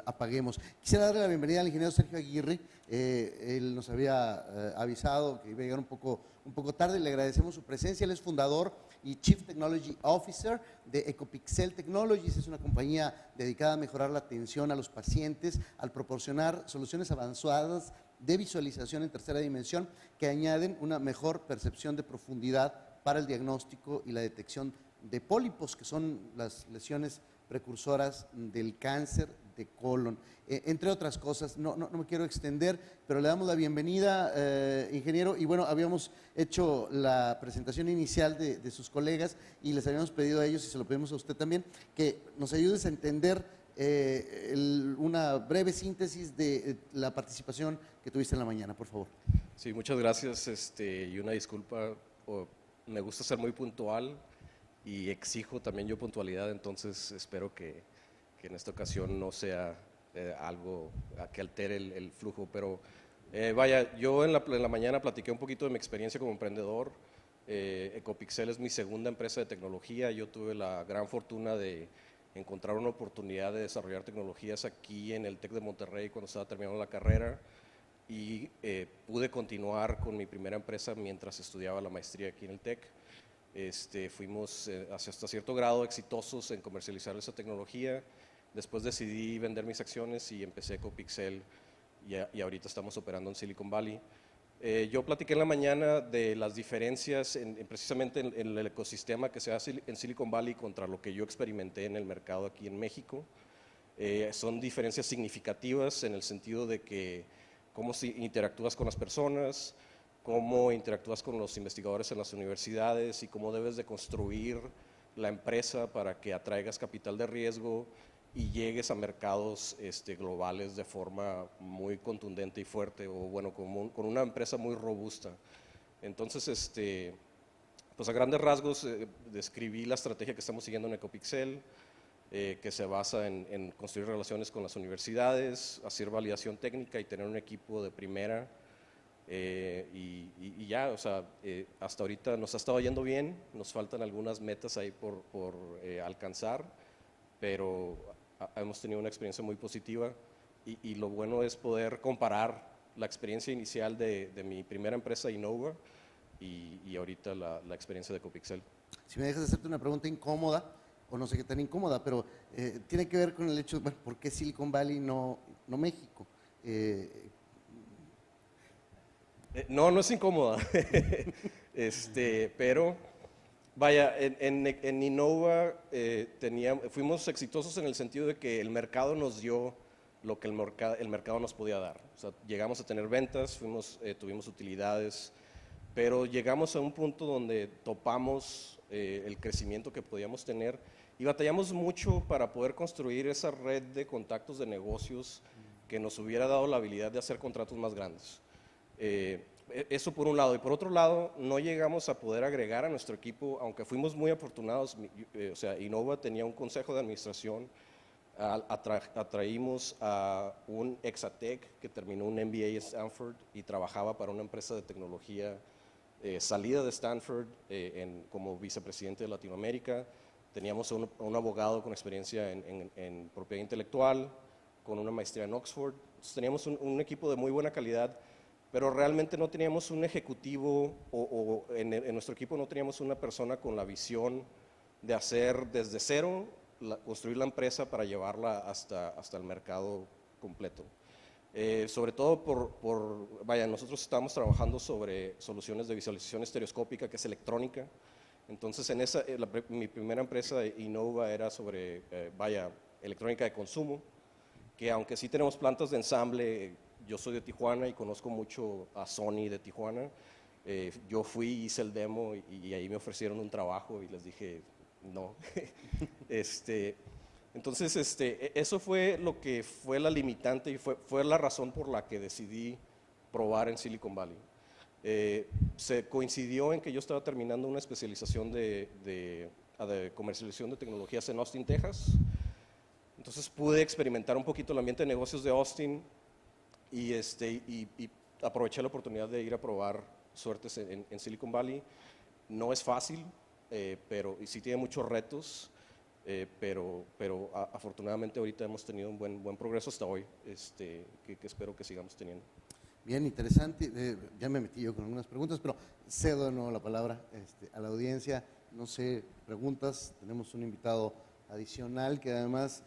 apaguemos. Quisiera darle la bienvenida al ingeniero Sergio Aguirre. Él nos había avisado que iba a llegar un poco tarde. Le agradecemos su presencia. Él es fundador y Chief Technology Officer de Ecopixel Technologies. Es una compañía dedicada a mejorar la atención a los pacientes al proporcionar soluciones avanzadas de visualización en tercera dimensión que añaden una mejor percepción de profundidad para el diagnóstico y la detección de pólipos, que son las lesiones precursoras del cáncer de colon, entre otras cosas. No me quiero extender, pero le damos la bienvenida, ingeniero. Y bueno, habíamos hecho la presentación inicial de sus colegas y les habíamos pedido a ellos, y se lo pedimos a usted también, que nos ayudes a entender una breve síntesis de la participación que tuviste en la mañana, por favor. Sí, muchas gracias, y una disculpa, me gusta ser muy puntual y exijo también yo puntualidad, entonces espero que en esta ocasión no sea algo que altere el flujo, pero vaya, yo en la mañana platiqué un poquito de mi experiencia como emprendedor. Ecopixel es mi segunda empresa de tecnología. Yo tuve la gran fortuna de encontrar una oportunidad de desarrollar tecnologías aquí en el TEC de Monterrey cuando estaba terminando la carrera y pude continuar con mi primera empresa mientras estudiaba la maestría aquí en el TEC. Fuimos hasta cierto grado exitosos en comercializar esa tecnología. Después decidí vender mis acciones y empecé Ecopixel y ahorita estamos operando en Silicon Valley. Yo platiqué en la mañana de las diferencias precisamente en el ecosistema que se hace en Silicon Valley contra lo que yo experimenté en el mercado aquí en México. Son diferencias significativas en el sentido de que cómo interactúas con las personas, cómo interactúas con los investigadores en las universidades y cómo debes de construir la empresa para que atraigas capital de riesgo y llegues a mercados globales de forma muy contundente y fuerte, o bueno, con una empresa muy robusta. Entonces, Pues a grandes rasgos describí la estrategia que estamos siguiendo en Ecopixel, que se basa en construir relaciones con las universidades, hacer validación técnica y tener un equipo de primera. Y ya, o sea, hasta ahorita nos ha estado yendo bien, nos faltan algunas metas ahí por alcanzar, pero hemos tenido una experiencia muy positiva y lo bueno es poder comparar la experiencia inicial de mi primera empresa, Innova, y ahorita la experiencia de Ecopixel. Si me dejas hacerte una pregunta incómoda, o no sé qué tan incómoda, pero tiene que ver con el hecho de, bueno, ¿por qué Silicon Valley no México? No, no es incómoda, pero vaya, en Innova fuimos exitosos en el sentido de que el mercado nos dio lo que el mercado nos podía dar. O sea, llegamos a tener ventas, tuvimos utilidades, pero llegamos a un punto donde topamos el crecimiento que podíamos tener y batallamos mucho para poder construir esa red de contactos de negocios que nos hubiera dado la habilidad de hacer contratos más grandes. Eso por un lado. Y por otro lado, no llegamos a poder agregar a nuestro equipo, aunque fuimos muy afortunados. O sea, Innova tenía un consejo de administración, atraímos a un exatec que terminó un MBA en Stanford y trabajaba para una empresa de tecnología salida de Stanford como vicepresidente de Latinoamérica. Teníamos un abogado con experiencia en propiedad intelectual, con una maestría en Oxford. Entonces, teníamos un equipo de muy buena calidad, pero realmente no teníamos un ejecutivo o en nuestro equipo no teníamos una persona con la visión de hacer desde cero, construir la empresa para llevarla hasta el mercado completo. Sobre todo vaya, nosotros estamos trabajando sobre soluciones de visualización estereoscópica, que es electrónica. Entonces, mi primera empresa, Innova, era sobre, vaya, electrónica de consumo, que aunque sí tenemos plantas de ensamble, yo soy de Tijuana y conozco mucho a Sony de Tijuana. Yo fui, hice el demo y ahí me ofrecieron un trabajo y les dije no. Entonces, eso fue lo que fue la limitante y fue la razón por la que decidí probar en Silicon Valley. Se coincidió en que yo estaba terminando una especialización de comercialización de tecnologías en Austin, Texas. Entonces pude experimentar un poquito el ambiente de negocios de Austin y aproveché la oportunidad de ir a probar suertes en Silicon Valley. No es fácil, pero sí tiene muchos retos, pero afortunadamente ahorita hemos tenido un buen progreso hasta hoy, que espero que sigamos teniendo. Bien, interesante. Ya me metí yo con algunas preguntas, pero cedo de nuevo la palabra a la audiencia. No sé, preguntas. Tenemos un invitado adicional que además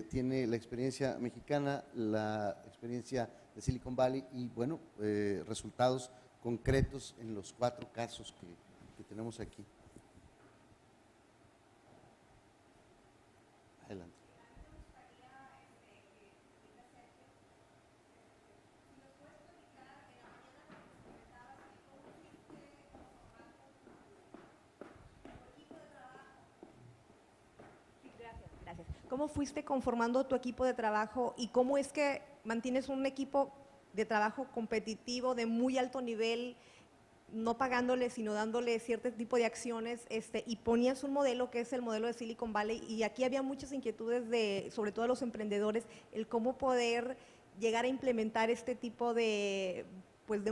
tiene la experiencia mexicana, la experiencia de Silicon Valley y, bueno, resultados concretos en los 4 casos que tenemos aquí. Adelante. Gracias. ¿Cómo fuiste conformando tu equipo de trabajo y cómo es que mantienes un equipo de trabajo competitivo de muy alto nivel, no pagándole, sino dándole cierto tipo de acciones, y ponías un modelo que es el modelo de Silicon Valley, y aquí había muchas inquietudes sobre todo de los emprendedores, el cómo poder llegar a implementar este tipo de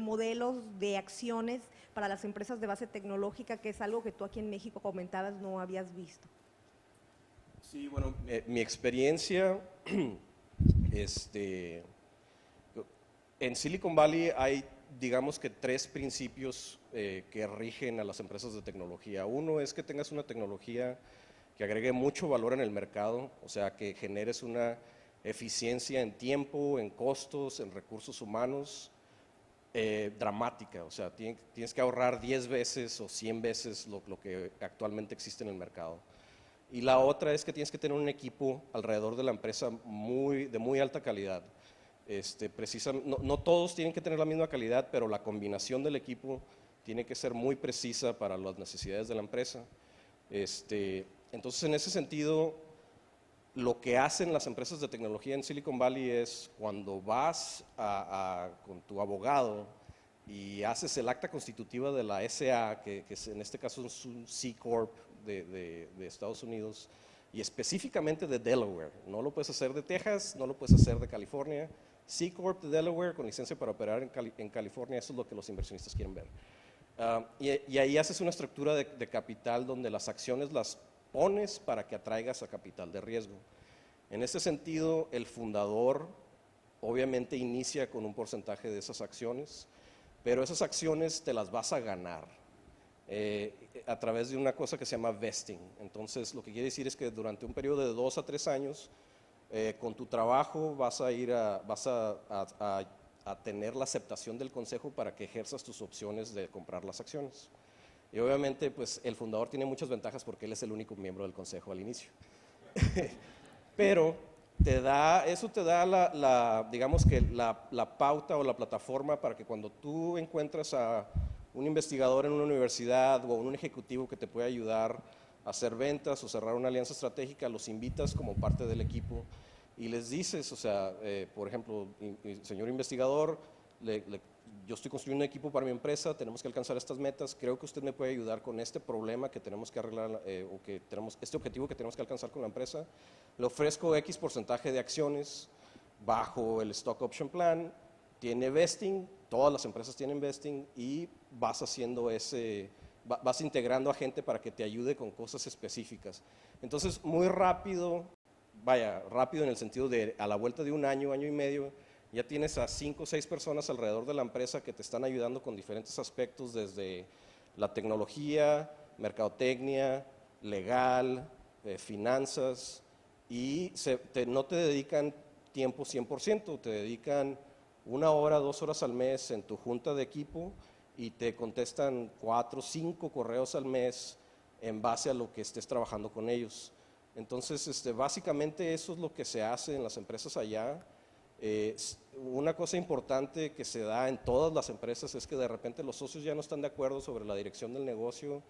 modelos, de acciones para las empresas de base tecnológica, que es algo que tú aquí en México comentabas no habías visto. Sí, bueno, mi experiencia, en Silicon Valley hay, digamos que 3 principios que rigen a las empresas de tecnología. Uno es que tengas una tecnología que agregue mucho valor en el mercado, o sea, que generes una eficiencia en tiempo, en costos, en recursos humanos, dramática, o sea, tienes que ahorrar 10 veces o 100 veces lo que actualmente existe en el mercado. Y la otra es que tienes que tener un equipo alrededor de la empresa de muy alta calidad. No todos tienen que tener la misma calidad, pero la combinación del equipo tiene que ser muy precisa para las necesidades de la empresa. Entonces, en ese sentido, lo que hacen las empresas de tecnología en Silicon Valley es cuando vas con tu abogado y haces el acta constitutiva de la SA, que en este caso es un C Corp de Estados Unidos, y específicamente de Delaware. No lo puedes hacer de Texas, no lo puedes hacer de California. C Corp de Delaware con licencia para operar en California, eso es lo que los inversionistas quieren ver. Y ahí haces una estructura de capital donde las acciones las pones para que atraigas a capital de riesgo. En ese sentido, el fundador obviamente inicia con un porcentaje de esas acciones, pero esas acciones te las vas a ganar a través de una cosa que se llama vesting. Entonces, lo que quiere decir es que durante un periodo de 2 a 3 años, con tu trabajo vas a tener la aceptación del consejo para que ejerzas tus opciones de comprar las acciones. Y obviamente, pues el fundador tiene muchas ventajas porque él es el único miembro del consejo al inicio. Pero eso te da digamos que la pauta o la plataforma para que cuando tú encuentras a un investigador en una universidad o un ejecutivo que te puede ayudar a hacer ventas o cerrar una alianza estratégica, los invitas como parte del equipo y les dices, o sea, por ejemplo, señor investigador, yo estoy construyendo un equipo para mi empresa, tenemos que alcanzar estas metas, creo que usted me puede ayudar con este problema que tenemos que arreglar, o que tenemos este objetivo que tenemos que alcanzar con la empresa. Le ofrezco X porcentaje de acciones bajo el Stock Option Plan, tiene vesting, todas las empresas tienen vesting y vas haciendo vas integrando a gente para que te ayude con cosas específicas. Entonces, muy rápido, rápido en el sentido de a la vuelta de un año, año y medio, ya tienes a 5 o 6 personas alrededor de la empresa que te están ayudando con diferentes aspectos, desde la tecnología, mercadotecnia, legal, finanzas, y no te dedican tiempo 100%, te dedican 1 hora, 2 horas al mes en tu junta de equipo y te contestan 4 o 5 correos al mes en base a lo que estés trabajando con ellos. Entonces, básicamente eso es lo que se hace en las empresas allá. Una cosa importante que se da en todas las empresas es que de repente los socios ya no están de acuerdo sobre la dirección del negocio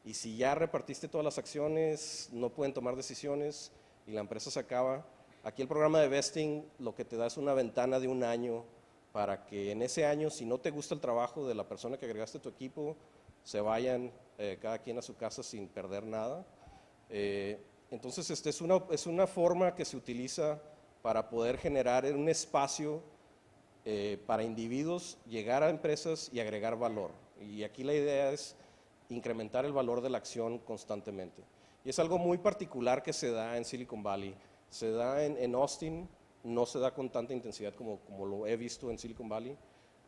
y si ya repartiste todas las acciones, no pueden tomar decisiones y la empresa se acaba. Aquí el programa de vesting lo que te da es una ventana de 1 año para que en ese año, si no te gusta el trabajo de la persona que agregaste a tu equipo, se vayan cada quien a su casa sin perder nada. Entonces, es una forma que se utiliza para poder generar un espacio para individuos, llegar a empresas y agregar valor. Y aquí la idea es incrementar el valor de la acción constantemente. Y es algo muy particular que se da en Silicon Valley. Se da en Austin, no se da con tanta intensidad como lo he visto en Silicon Valley.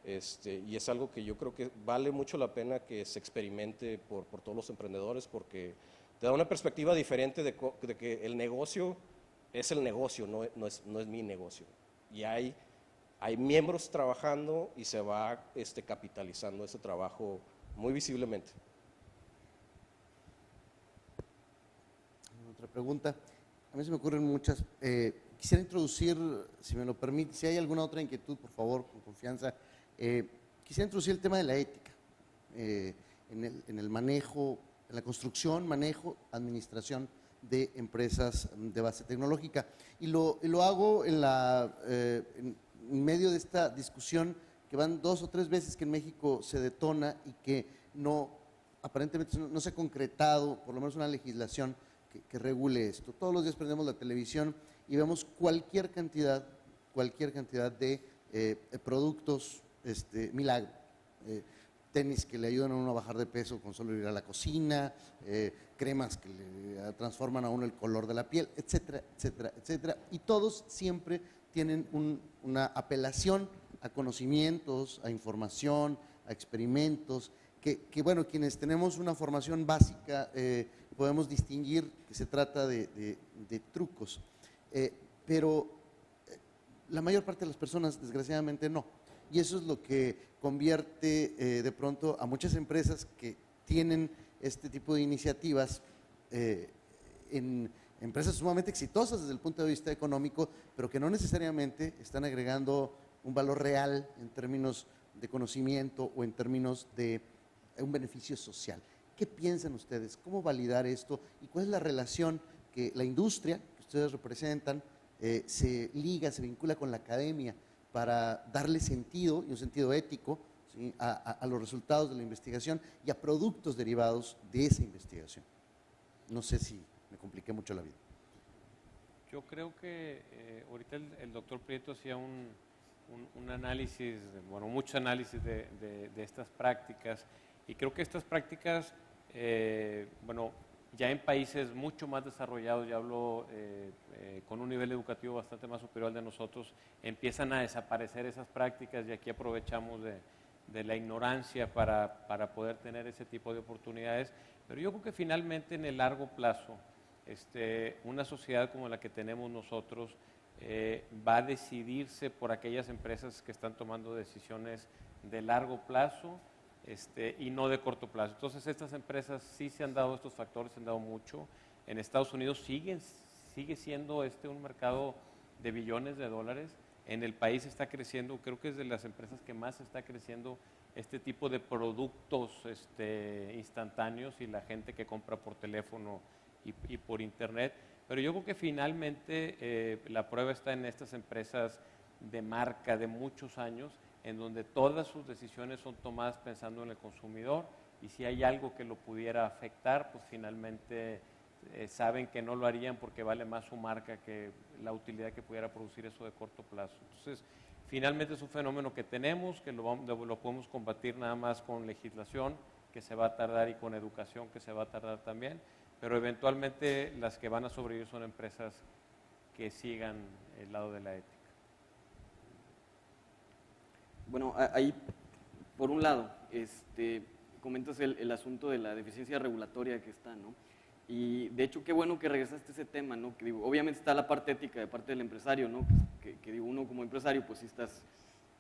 Y es algo que yo creo que vale mucho la pena que se experimente por todos los emprendedores porque te da una perspectiva diferente de que el negocio es el negocio, no es mi negocio. Y hay miembros trabajando y se va capitalizando ese trabajo muy visiblemente. Otra pregunta. A mí se me ocurren muchas. Quisiera introducir, si me lo permite, si hay alguna otra inquietud, por favor, con confianza. Quisiera introducir el tema de la ética en el manejo, en la construcción, manejo, administración de empresas de base tecnológica. Y lo hago en medio de esta discusión que van 2 o 3 veces que en México se detona y que aparentemente no se ha concretado, por lo menos una legislación que regule esto. Todos los días prendemos la televisión y vemos cualquier cantidad de productos milagro. Tenis que le ayudan a uno a bajar de peso con solo ir a la cocina, cremas que le transforman a uno el color de la piel, etcétera, etcétera, etcétera. Y todos siempre tienen una apelación a conocimientos, a información, a experimentos, que bueno, quienes tenemos una formación básica podemos distinguir que se trata de trucos. Pero la mayor parte de las personas, desgraciadamente, no. Y eso es lo que convierte de pronto a muchas empresas que tienen este tipo de iniciativas en empresas sumamente exitosas desde el punto de vista económico, pero que no necesariamente están agregando un valor real en términos de conocimiento o en términos de un beneficio social. ¿Qué piensan ustedes? ¿Cómo validar esto? ¿Y cuál es la relación que la industria que ustedes representan se vincula con la academia para darle sentido, y un sentido ético, ¿sí? A los resultados de la investigación y a productos derivados de esa investigación. No sé si me compliqué mucho la vida. Yo creo que ahorita el doctor Prieto hacía un análisis, bueno, mucho análisis de estas prácticas, y creo que estas prácticas, bueno, ya en países mucho más desarrollados, ya hablo con un nivel educativo bastante más superior al de nosotros, empiezan a desaparecer esas prácticas, y aquí aprovechamos de la ignorancia para poder tener ese tipo de oportunidades. Pero yo creo que finalmente en el largo plazo, una sociedad como la que tenemos nosotros va a decidirse por aquellas empresas que están tomando decisiones de largo plazo y no de corto plazo. Entonces estas empresas sí se han dado, estos factores se han dado mucho. En Estados Unidos sigue siendo un mercado de billones de dólares. En el país está creciendo, creo que es de las empresas que más está creciendo este tipo de productos instantáneos, y la gente que compra por teléfono y por internet. Pero yo creo que finalmente la prueba está en estas empresas de marca de muchos años, en donde todas sus decisiones son tomadas pensando en el consumidor, y si hay algo que lo pudiera afectar, pues finalmente saben que no lo harían porque vale más su marca que la utilidad que pudiera producir eso de corto plazo. Entonces, finalmente es un fenómeno que tenemos, que lo podemos combatir nada más con legislación, que se va a tardar, y con educación, que se va a tardar también, pero eventualmente las que van a sobrevivir son empresas que sigan el lado de la ética. Bueno, ahí, por un lado, comentas el asunto de la deficiencia regulatoria que está, ¿no? Y de hecho, qué bueno que regresaste a ese tema, ¿no? Que digo, obviamente está la parte ética de parte del empresario, ¿no? Que digo, uno como empresario, pues sí estás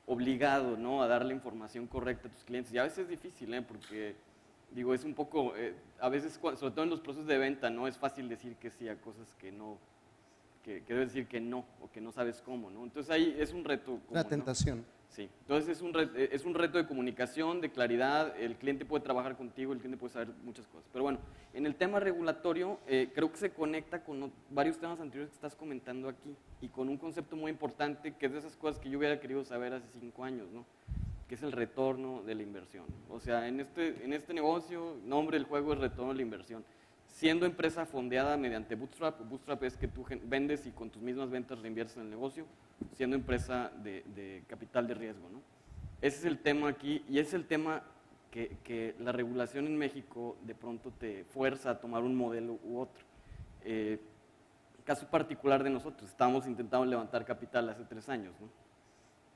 obligado, ¿no? A darle información correcta a tus clientes. Y a veces es difícil, porque digo, es un poco, a veces, sobre todo en los procesos de venta, ¿no? Es fácil decir que sí a cosas que no, que debes decir que no, o que no sabes cómo, ¿no? Entonces ahí es un reto. Una tentación. ¿No? Sí, entonces es un reto de comunicación, de claridad. El cliente puede trabajar contigo, el cliente puede saber muchas cosas. Pero bueno, en el tema regulatorio, creo que se conecta con varios temas anteriores que estás comentando aquí, y con un concepto muy importante, que es de esas cosas que yo hubiera querido saber hace 5 años, ¿no? Que es el retorno de la inversión. O sea, en este negocio, nombre del juego es retorno de la inversión. Siendo empresa fondeada mediante bootstrap es que tú vendes y con tus mismas ventas reinviertes en el negocio, siendo empresa de capital de riesgo, ¿no? Ese es el tema aquí, y es el tema que la regulación en México de pronto te fuerza a tomar un modelo u otro. Caso particular de nosotros, estábamos intentando levantar capital hace 3 años, ¿no?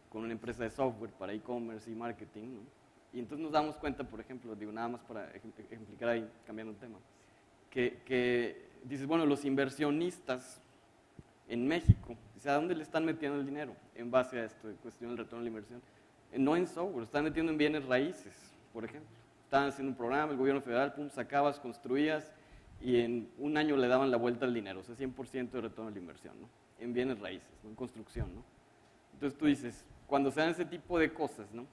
Con una empresa de software para e-commerce y marketing, ¿no? Y entonces nos damos cuenta, por ejemplo, digo nada más para ejemplificar ahí, cambiando el tema, que dices, bueno, los inversionistas en México, o sea, ¿a dónde le están metiendo el dinero en base a esto de cuestión del retorno de la inversión? No en software, están metiendo en bienes raíces, por ejemplo. Estaban haciendo un programa, el gobierno federal, pum, sacabas, construías, y en un año le daban la vuelta al dinero, o sea, 100% de retorno de la inversión, ¿no? En bienes raíces, ¿no? En construcción, ¿no? Entonces tú dices, cuando se dan ese tipo de cosas, ¿no?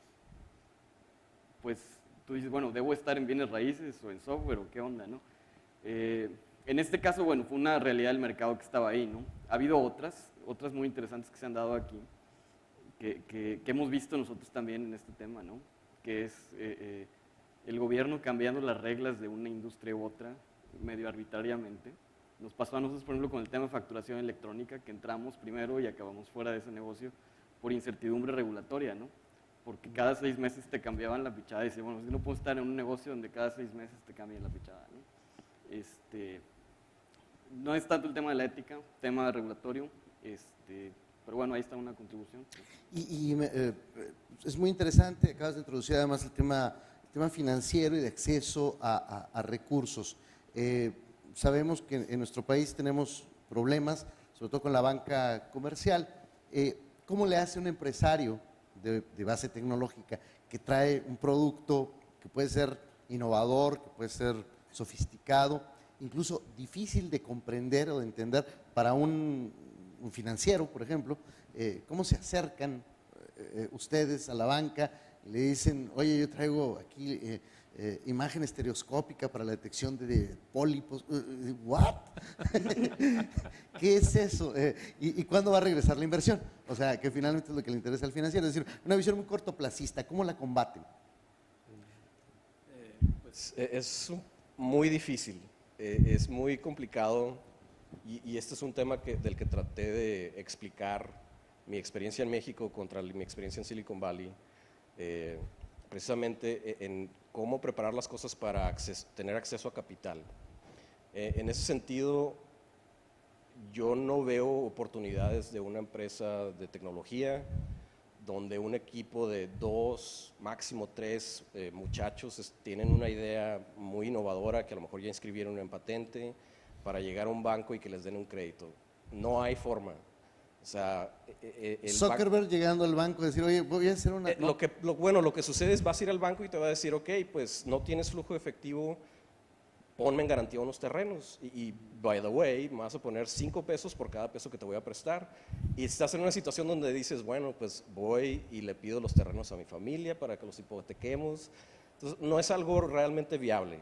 Pues tú dices, bueno, ¿debo estar en bienes raíces o en software o qué onda, no? En este caso, bueno, fue una realidad del mercado que estaba ahí, ¿no? Ha habido otras muy interesantes que se han dado aquí, que hemos visto nosotros también en este tema, ¿no? Que es el gobierno cambiando las reglas de una industria u otra, medio arbitrariamente. Nos pasó a nosotros, por ejemplo, con el tema de facturación electrónica, que entramos primero y acabamos fuera de ese negocio por incertidumbre regulatoria, ¿no? Porque cada 6 meses te cambiaban la fichada y decían, bueno, yo no puedo estar en un negocio donde cada 6 meses te cambien la fichada, ¿no? No es tanto el tema de la ética, tema regulatorio, pero bueno, ahí está una contribución. Es muy interesante, acabas de introducir además el tema financiero y de acceso a recursos. Sabemos que en nuestro país tenemos problemas, sobre todo con la banca comercial. ¿Cómo le hace un empresario de base tecnológica que trae un producto que puede ser innovador, que puede ser sofisticado, incluso difícil de comprender o de entender para un financiero, por ejemplo? ¿Cómo se acercan ustedes a la banca le dicen, oye, yo traigo aquí imagen estereoscópica para la detección de pólipos. ¿What? ¿Qué es eso? ¿Y cuándo va a regresar la inversión? O sea, que finalmente es lo que le interesa al financiero. Es decir, una visión muy cortoplacista. ¿Cómo la combaten? Pues, es muy difícil, es muy complicado y este es un tema del que traté de explicar mi experiencia en México contra mi experiencia en Silicon Valley, precisamente en cómo preparar las cosas para tener acceso a capital. En ese sentido, yo no veo oportunidades de una empresa de tecnología donde un equipo de 2, máximo 3 muchachos tienen una idea muy innovadora que a lo mejor ya inscribieron en patente para llegar a un banco y que les den un crédito. No hay forma. O sea, Zuckerberg llegando al banco y decir, oye, voy a hacer una... lo que sucede es vas a ir al banco y te va a decir, ok, pues no tienes flujo de efectivo, ponme en garantía unos terrenos y by the way, me vas a poner 5 pesos por cada peso que te voy a prestar. Y estás en una situación donde dices, bueno, pues voy y le pido los terrenos a mi familia para que los hipotequemos. Entonces, no es algo realmente viable.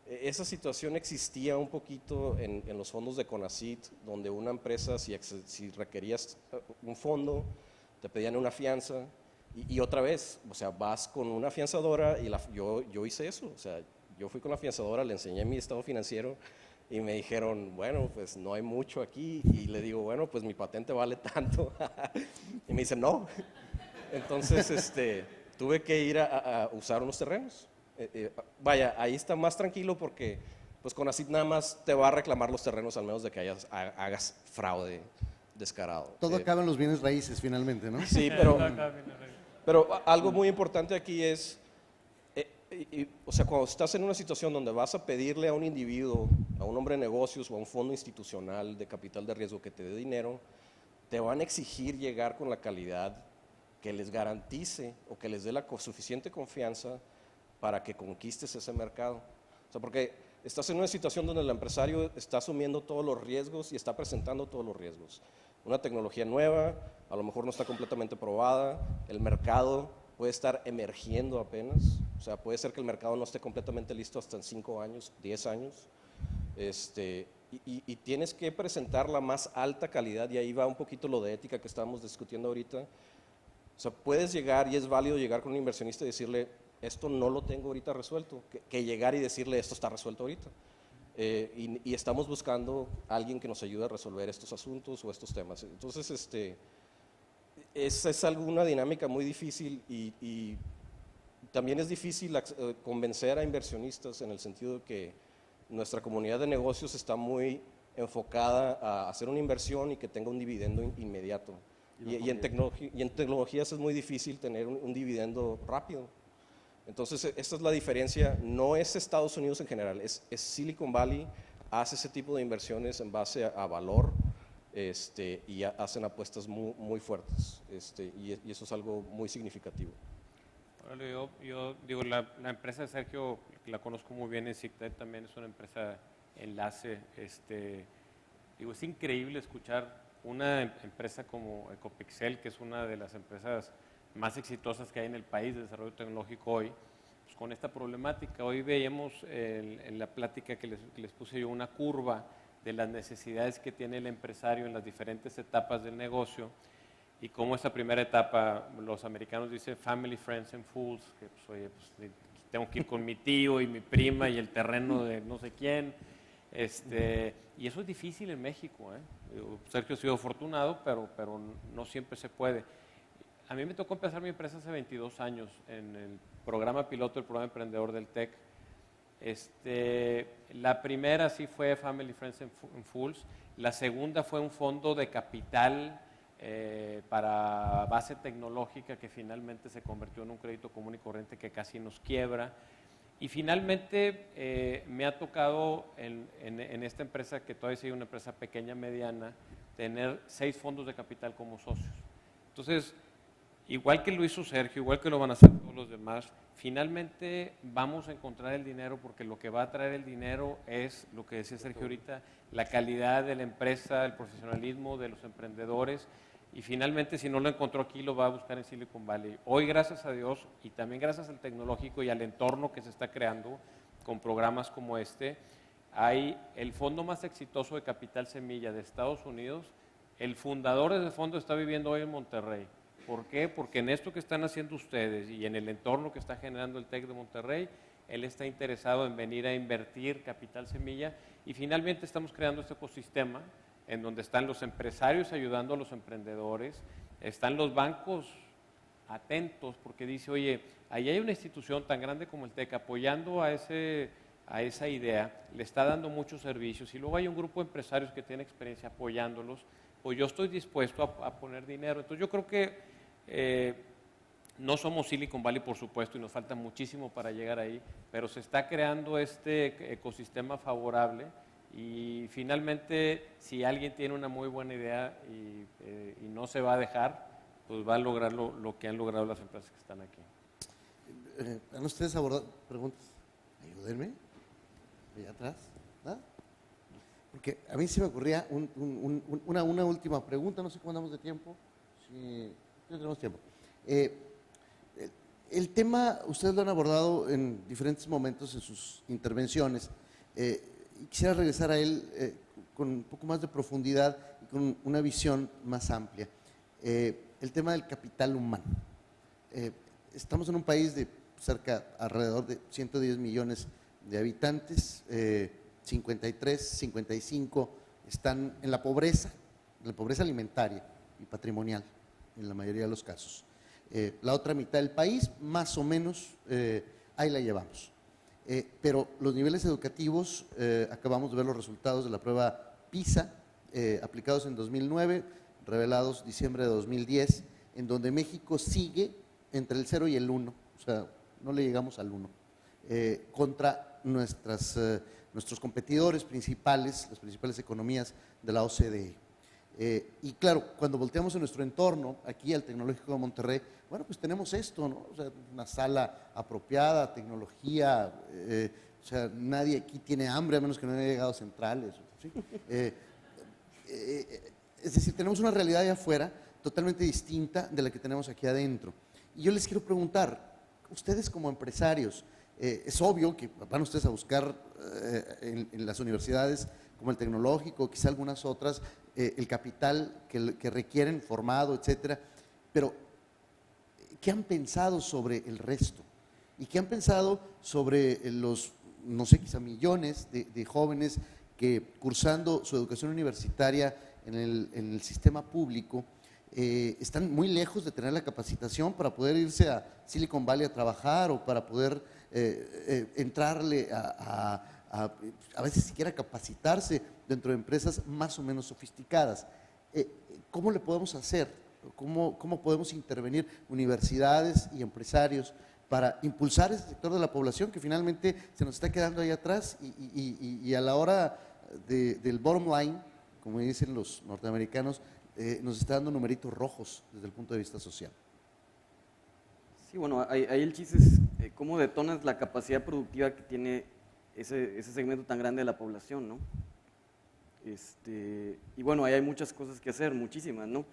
Esa situación existía un poquito en los fondos de CONACYT, donde una empresa, si requerías un fondo, te pedían una fianza y otra vez, o sea, vas con una fianzadora y yo hice eso, o sea, yo fui con la fianzadora, le enseñé mi estado financiero y me dijeron, bueno, pues no hay mucho aquí. Y le digo, bueno, pues mi patente vale tanto. Y me dicen, no. Entonces, tuve que ir a usar unos terrenos. Vaya, ahí está más tranquilo porque pues CONACYT nada más te va a reclamar los terrenos al menos de que hagas fraude descarado. Todo acaba en los bienes raíces finalmente, ¿no? Sí, pero algo muy importante aquí es... o sea, cuando estás en una situación donde vas a pedirle a un individuo, a un hombre de negocios o a un fondo institucional de capital de riesgo que te dé dinero, te van a exigir llegar con la calidad que les garantice o que les dé la suficiente confianza para que conquistes ese mercado. O sea, porque estás en una situación donde el empresario está asumiendo todos los riesgos y está presentando todos los riesgos. Una tecnología nueva, a lo mejor no está completamente probada, el mercado puede estar emergiendo apenas, o sea, puede ser que el mercado no esté completamente listo hasta en 5 años, 10 años, y tienes que presentar la más alta calidad, y ahí va un poquito lo de ética que estábamos discutiendo ahorita. O sea, puedes llegar, y es válido llegar con un inversionista y decirle, esto no lo tengo ahorita resuelto, que llegar y decirle, esto está resuelto ahorita. Y estamos buscando a alguien que nos ayude a resolver estos asuntos o estos temas. Entonces, es alguna dinámica muy difícil y también es difícil convencer a inversionistas en el sentido de que nuestra comunidad de negocios está muy enfocada a hacer una inversión y que tenga un dividendo inmediato. Y en tecnologías es muy difícil tener un dividendo rápido. Entonces, esta es la diferencia. No es Estados Unidos en general, es Silicon Valley, hace ese tipo de inversiones en base a valor. Y hacen apuestas muy fuertes, y eso es algo muy significativo. Bueno, yo digo, la empresa de Sergio, que la conozco muy bien, ESICTEC también es una empresa enlace. Digo, es increíble escuchar una empresa como Ecopixel, que es una de las empresas más exitosas que hay en el país de desarrollo tecnológico hoy, pues con esta problemática. Hoy veíamos en la plática que les puse yo una curva de las necesidades que tiene el empresario en las diferentes etapas del negocio y cómo esta primera etapa, los americanos dicen family, friends and fools, que pues, oye, pues, tengo que ir con mi tío y mi prima y el terreno de no sé quién, y eso es difícil en México, Sergio ha sido afortunado, pero no siempre se puede. A mí me tocó empezar mi empresa hace 22 años en el programa piloto, el programa emprendedor del TEC. La primera sí fue Family, Friends and Fools. La segunda fue un fondo de capital para base tecnológica que finalmente se convirtió en un crédito común y corriente que casi nos quiebra. Y finalmente me ha tocado en esta empresa, que todavía sigue una empresa pequeña, mediana, tener 6 fondos de capital como socios. Entonces, igual que lo hizo Sergio, igual que lo van a hacer todos los demás, finalmente vamos a encontrar el dinero, porque lo que va a traer el dinero es, lo que decía Sergio ahorita, la calidad de la empresa, el profesionalismo de los emprendedores, y finalmente si no lo encontró aquí lo va a buscar en Silicon Valley. Hoy, gracias a Dios y también gracias al tecnológico y al entorno que se está creando con programas como este, hay el fondo más exitoso de capital semilla de Estados Unidos. El fundador de ese fondo está viviendo hoy en Monterrey. ¿Por qué? Porque en esto que están haciendo ustedes y en el entorno que está generando el TEC de Monterrey, él está interesado en venir a invertir capital semilla y finalmente estamos creando este ecosistema en donde están los empresarios ayudando a los emprendedores, están los bancos atentos porque dice, oye, ahí hay una institución tan grande como el TEC apoyando a esa idea, le está dando muchos servicios y luego hay un grupo de empresarios que tiene experiencia apoyándolos, pues yo estoy dispuesto a poner dinero. Entonces yo creo que no somos Silicon Valley, por supuesto, y nos falta muchísimo para llegar ahí, pero se está creando este ecosistema favorable y finalmente si alguien tiene una muy buena idea y no se va a dejar, pues va a lograr lo que han logrado las empresas que están aquí. ¿Han ustedes abordado preguntas? Ayúdenme. Allá atrás. ¿Ah? Porque a mí se me ocurría una última pregunta, no sé cómo andamos de tiempo. Si tenemos tiempo. El tema, ustedes lo han abordado en diferentes momentos en sus intervenciones. Y quisiera regresar a él con un poco más de profundidad y con una visión más amplia. El tema del capital humano. Estamos en un país de alrededor de 110 millones de habitantes, 53, 55 están en la pobreza alimentaria y patrimonial, en la mayoría de los casos. La otra mitad del país, más o menos, ahí la llevamos. Pero los niveles educativos, acabamos de ver los resultados de la prueba PISA, aplicados en 2009, revelados diciembre de 2010, en donde México sigue entre el 0 y el 1, o sea, no le llegamos al 1, contra nuestros competidores principales, las principales economías de la OCDE. Y claro, cuando volteamos en nuestro entorno, aquí al Tecnológico de Monterrey, bueno, pues tenemos esto, ¿no? O sea, una sala apropiada, tecnología, o sea, nadie aquí tiene hambre a menos que no haya llegado centrales, ¿sí? Es decir, tenemos una realidad allá afuera totalmente distinta de la que tenemos aquí adentro. Y yo les quiero preguntar, ustedes como empresarios, es obvio que van ustedes a buscar en las universidades como el Tecnológico, quizá algunas otras, el capital que requieren, formado, etcétera, pero ¿qué han pensado sobre el resto? ¿Y qué han pensado sobre los, no sé, quizá millones de jóvenes que cursando su educación universitaria en el sistema público están muy lejos de tener la capacitación para poder irse a Silicon Valley a trabajar o para poder entrarle a veces siquiera capacitarse dentro de empresas más o menos sofisticadas? ¿Cómo le podemos hacer? ¿Cómo podemos intervenir universidades y empresarios para impulsar ese sector de la población que finalmente se nos está quedando ahí atrás y a la hora del bottom line, como dicen los norteamericanos, nos está dando numeritos rojos desde el punto de vista social? Sí, bueno, ahí el chiste es cómo detonas la capacidad productiva que tiene ese segmento tan grande de la población, ¿no? Y bueno, ahí hay muchas cosas que hacer, muchísimas, ¿no?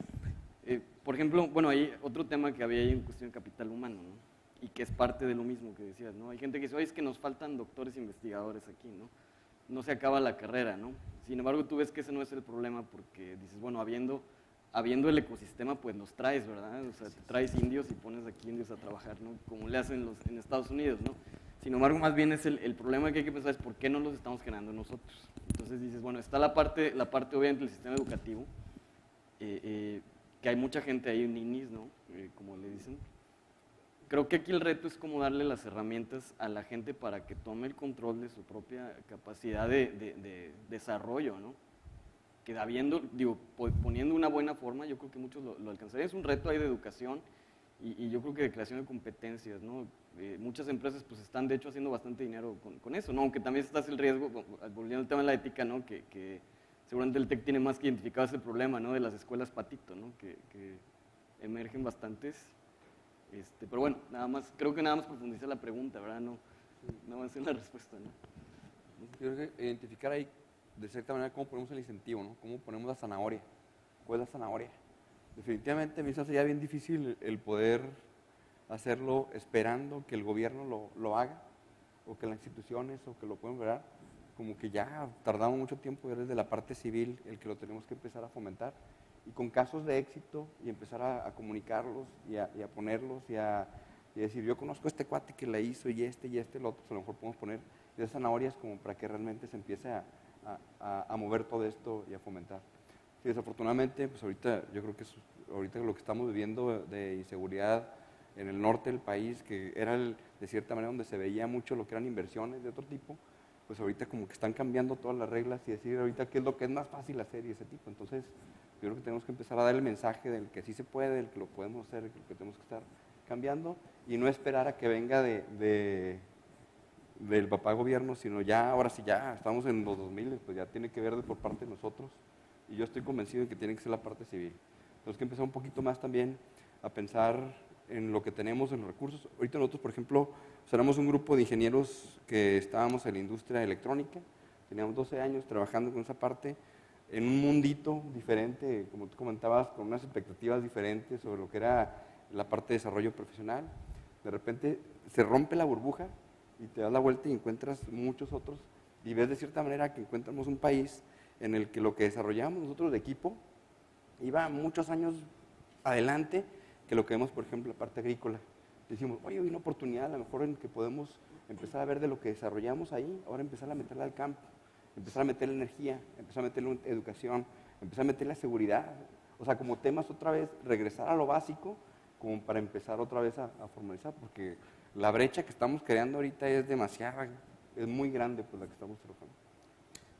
Por ejemplo, bueno, hay otro tema que había ahí en cuestión de capital humano, ¿no? Y que es parte de lo mismo que decías, ¿no? Hay gente que dice, oye, es que nos faltan doctores investigadores aquí, ¿no? No se acaba la carrera, ¿no? Sin embargo, tú ves que ese no es el problema porque dices, bueno, habiendo el ecosistema, pues los traes, ¿verdad? O sea, te traes indios y pones aquí indios a trabajar, ¿no? Como le hacen en Estados Unidos, ¿no? Sin embargo, más bien es el problema que hay que pensar es por qué no los estamos generando nosotros. Entonces dices, bueno, está la parte obviamente del sistema educativo, que hay mucha gente ahí, ninis, ¿no? Como le dicen. Creo que aquí el reto es como darle las herramientas a la gente para que tome el control de su propia capacidad de desarrollo, ¿no? Que poniendo una buena forma, yo creo que muchos lo alcanzarían. Es un reto ahí de educación y yo creo que de creación de competencias, ¿no? Muchas empresas pues están de hecho haciendo bastante dinero con eso, ¿no? Aunque también estás el riesgo, volviendo al tema de la ética, ¿no? Que seguramente el TEC tiene más que identificado ese problema, ¿no? De las escuelas patito, ¿no? Que emergen bastantes. Pero bueno, creo que nada más profundizar la pregunta, ¿verdad? No avancé en la respuesta, ¿no? Yo creo que identificar ahí, de cierta manera, cómo ponemos el incentivo, ¿no? Cómo ponemos la zanahoria. ¿Cuál es la zanahoria? Definitivamente a mí se sería bien difícil el poder hacerlo esperando que el gobierno lo haga, o que las instituciones, o que lo puedan ver. Como que ya tardamos mucho tiempo, ya desde la parte civil, el que lo tenemos que empezar a fomentar. Y con casos de éxito, y empezar a comunicarlos, y a ponerlos, y a decir, yo conozco a este cuate que la hizo, y este, el otro, pues a lo mejor podemos poner esas zanahorias como para que realmente se empiece a mover todo esto y a fomentar. Sí, desafortunadamente, pues ahorita yo creo que ahorita lo que estamos viviendo de inseguridad en el norte del país, que era de cierta manera donde se veía mucho lo que eran inversiones de otro tipo, pues ahorita como que están cambiando todas las reglas y decir ahorita qué es lo que es más fácil hacer y ese tipo. Entonces, yo creo que tenemos que empezar a dar el mensaje del que sí se puede, del que lo podemos hacer, del que tenemos que estar cambiando, y no esperar a que venga del papá gobierno, sino ya, ahora sí ya, estamos en los 2000, pues ya tiene que ver por parte de nosotros, y yo estoy convencido de que tiene que ser la parte civil. Tenemos que empezar un poquito más también a pensar en lo que tenemos, en los recursos. Ahorita nosotros, por ejemplo, éramos un grupo de ingenieros que estábamos en la industria electrónica, teníamos 12 años trabajando con esa parte, en un mundito diferente, como tú comentabas, con unas expectativas diferentes sobre lo que era la parte de desarrollo profesional. De repente se rompe la burbuja y te das la vuelta y encuentras muchos otros, y ves de cierta manera que encontramos un país en el que lo que desarrollábamos nosotros de equipo iba muchos años adelante que lo que vemos, por ejemplo, la parte agrícola. Decimos, oye, hay una oportunidad a lo mejor en que podemos empezar a ver de lo que desarrollamos ahí, ahora empezar a meterla al campo, empezar a meterle energía, empezar a meterle educación, empezar a meterle seguridad. O sea, como temas otra vez, regresar a lo básico, como para empezar otra vez a formalizar, porque la brecha que estamos creando ahorita es demasiada, es muy grande pues la que estamos trabajando.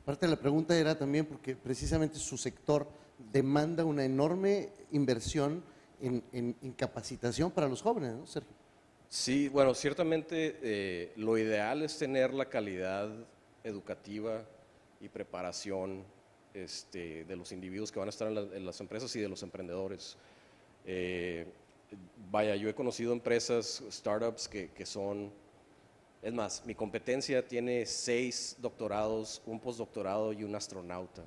Parte de la pregunta era también porque precisamente su sector demanda una enorme inversión en capacitación para los jóvenes, ¿no, Sergio? Sí, bueno, ciertamente lo ideal es tener la calidad educativa y preparación de los individuos que van a estar en las empresas y de los emprendedores. Vaya, yo he conocido empresas, startups que son, es más, mi competencia tiene 6 doctorados, un postdoctorado y un astronauta.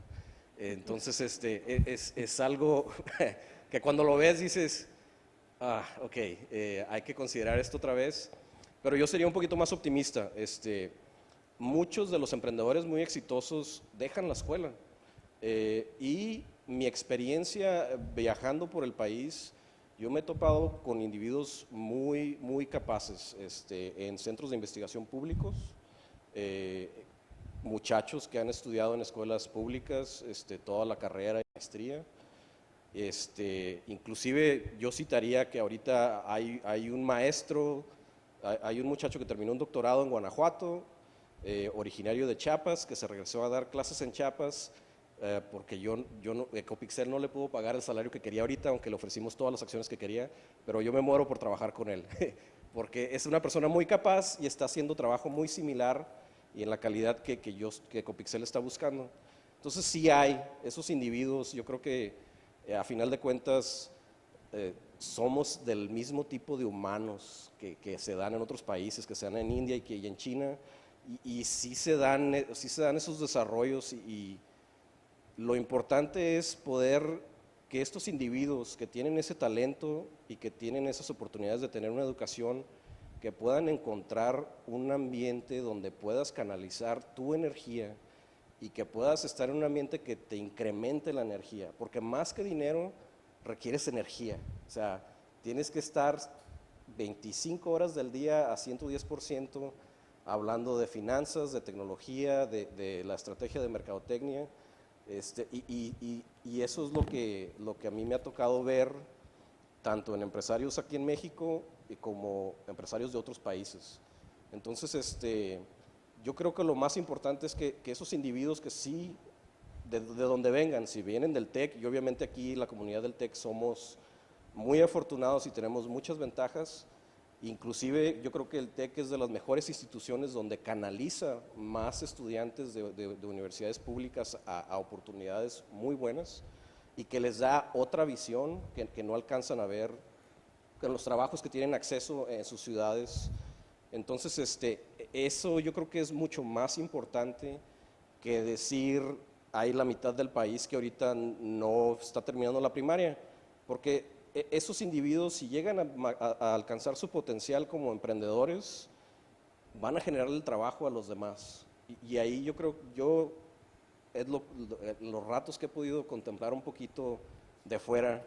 Entonces, es algo que cuando lo ves dices, ok, hay que considerar esto otra vez, pero yo sería un poquito más optimista. Muchos de los emprendedores muy exitosos dejan la escuela, y mi experiencia viajando por el país, yo me he topado con individuos muy, muy capaces en centros de investigación públicos, muchachos que han estudiado en escuelas públicas toda la carrera y maestría. Inclusive yo citaría que ahorita hay un maestro, hay un muchacho que terminó un doctorado en Guanajuato, originario de Chiapas, que se regresó a dar clases en Chiapas, porque Ecopixel no le pudo pagar el salario que quería ahorita, aunque le ofrecimos todas las acciones que quería, pero yo me muero por trabajar con él, porque es una persona muy capaz y está haciendo trabajo muy similar y en la calidad que Ecopixel está buscando. Entonces sí hay esos individuos, yo creo que a final de cuentas somos del mismo tipo de humanos que se dan en otros países, que se dan en India y en China, y sí se dan esos desarrollos, y lo importante es poder que estos individuos que tienen ese talento y que tienen esas oportunidades de tener una educación, que puedan encontrar un ambiente donde puedas canalizar tu energía y que puedas estar en un ambiente que te incremente la energía, porque más que dinero requieres energía. O sea, tienes que estar 25 horas del día a 110% hablando de finanzas, de tecnología, de la estrategia de mercadotecnia, y eso es lo que a mí me ha tocado ver tanto en empresarios aquí en México como empresarios de otros países. Entonces, yo creo que lo más importante es que esos individuos que sí, de donde vengan, si vienen del TEC, y obviamente aquí la comunidad del TEC somos muy afortunados y tenemos muchas ventajas. Inclusive yo creo que el TEC es de las mejores instituciones donde canaliza más estudiantes de universidades públicas a oportunidades muy buenas, y que les da otra visión que no alcanzan a ver en los trabajos que tienen acceso en sus ciudades. Entonces, eso yo creo que es mucho más importante que decir hay la mitad del país que ahorita no está terminando la primaria. porque esos individuos, si llegan a alcanzar su potencial como emprendedores, van a generar el trabajo a los demás. Y ahí yo creo, los ratos que he podido contemplar un poquito de fuera,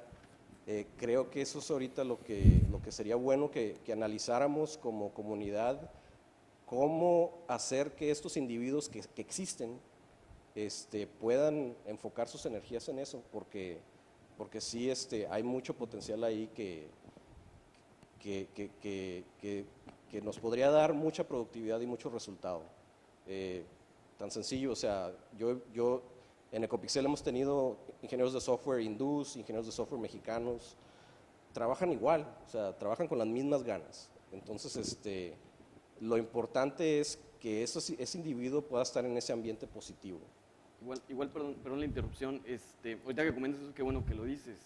creo que eso es ahorita lo que sería bueno que analizáramos como comunidad, cómo hacer que estos individuos que existen puedan enfocar sus energías en eso, porque sí hay mucho potencial ahí que nos podría dar mucha productividad y mucho resultado. Tan sencillo, o sea, yo en Ecopixel hemos tenido ingenieros de software hindús, ingenieros de software mexicanos, trabajan igual, o sea, trabajan con las mismas ganas. Entonces, lo importante es que ese individuo pueda estar en ese ambiente positivo. Igual perdón la interrupción, ahorita que comentas eso, qué bueno que lo dices.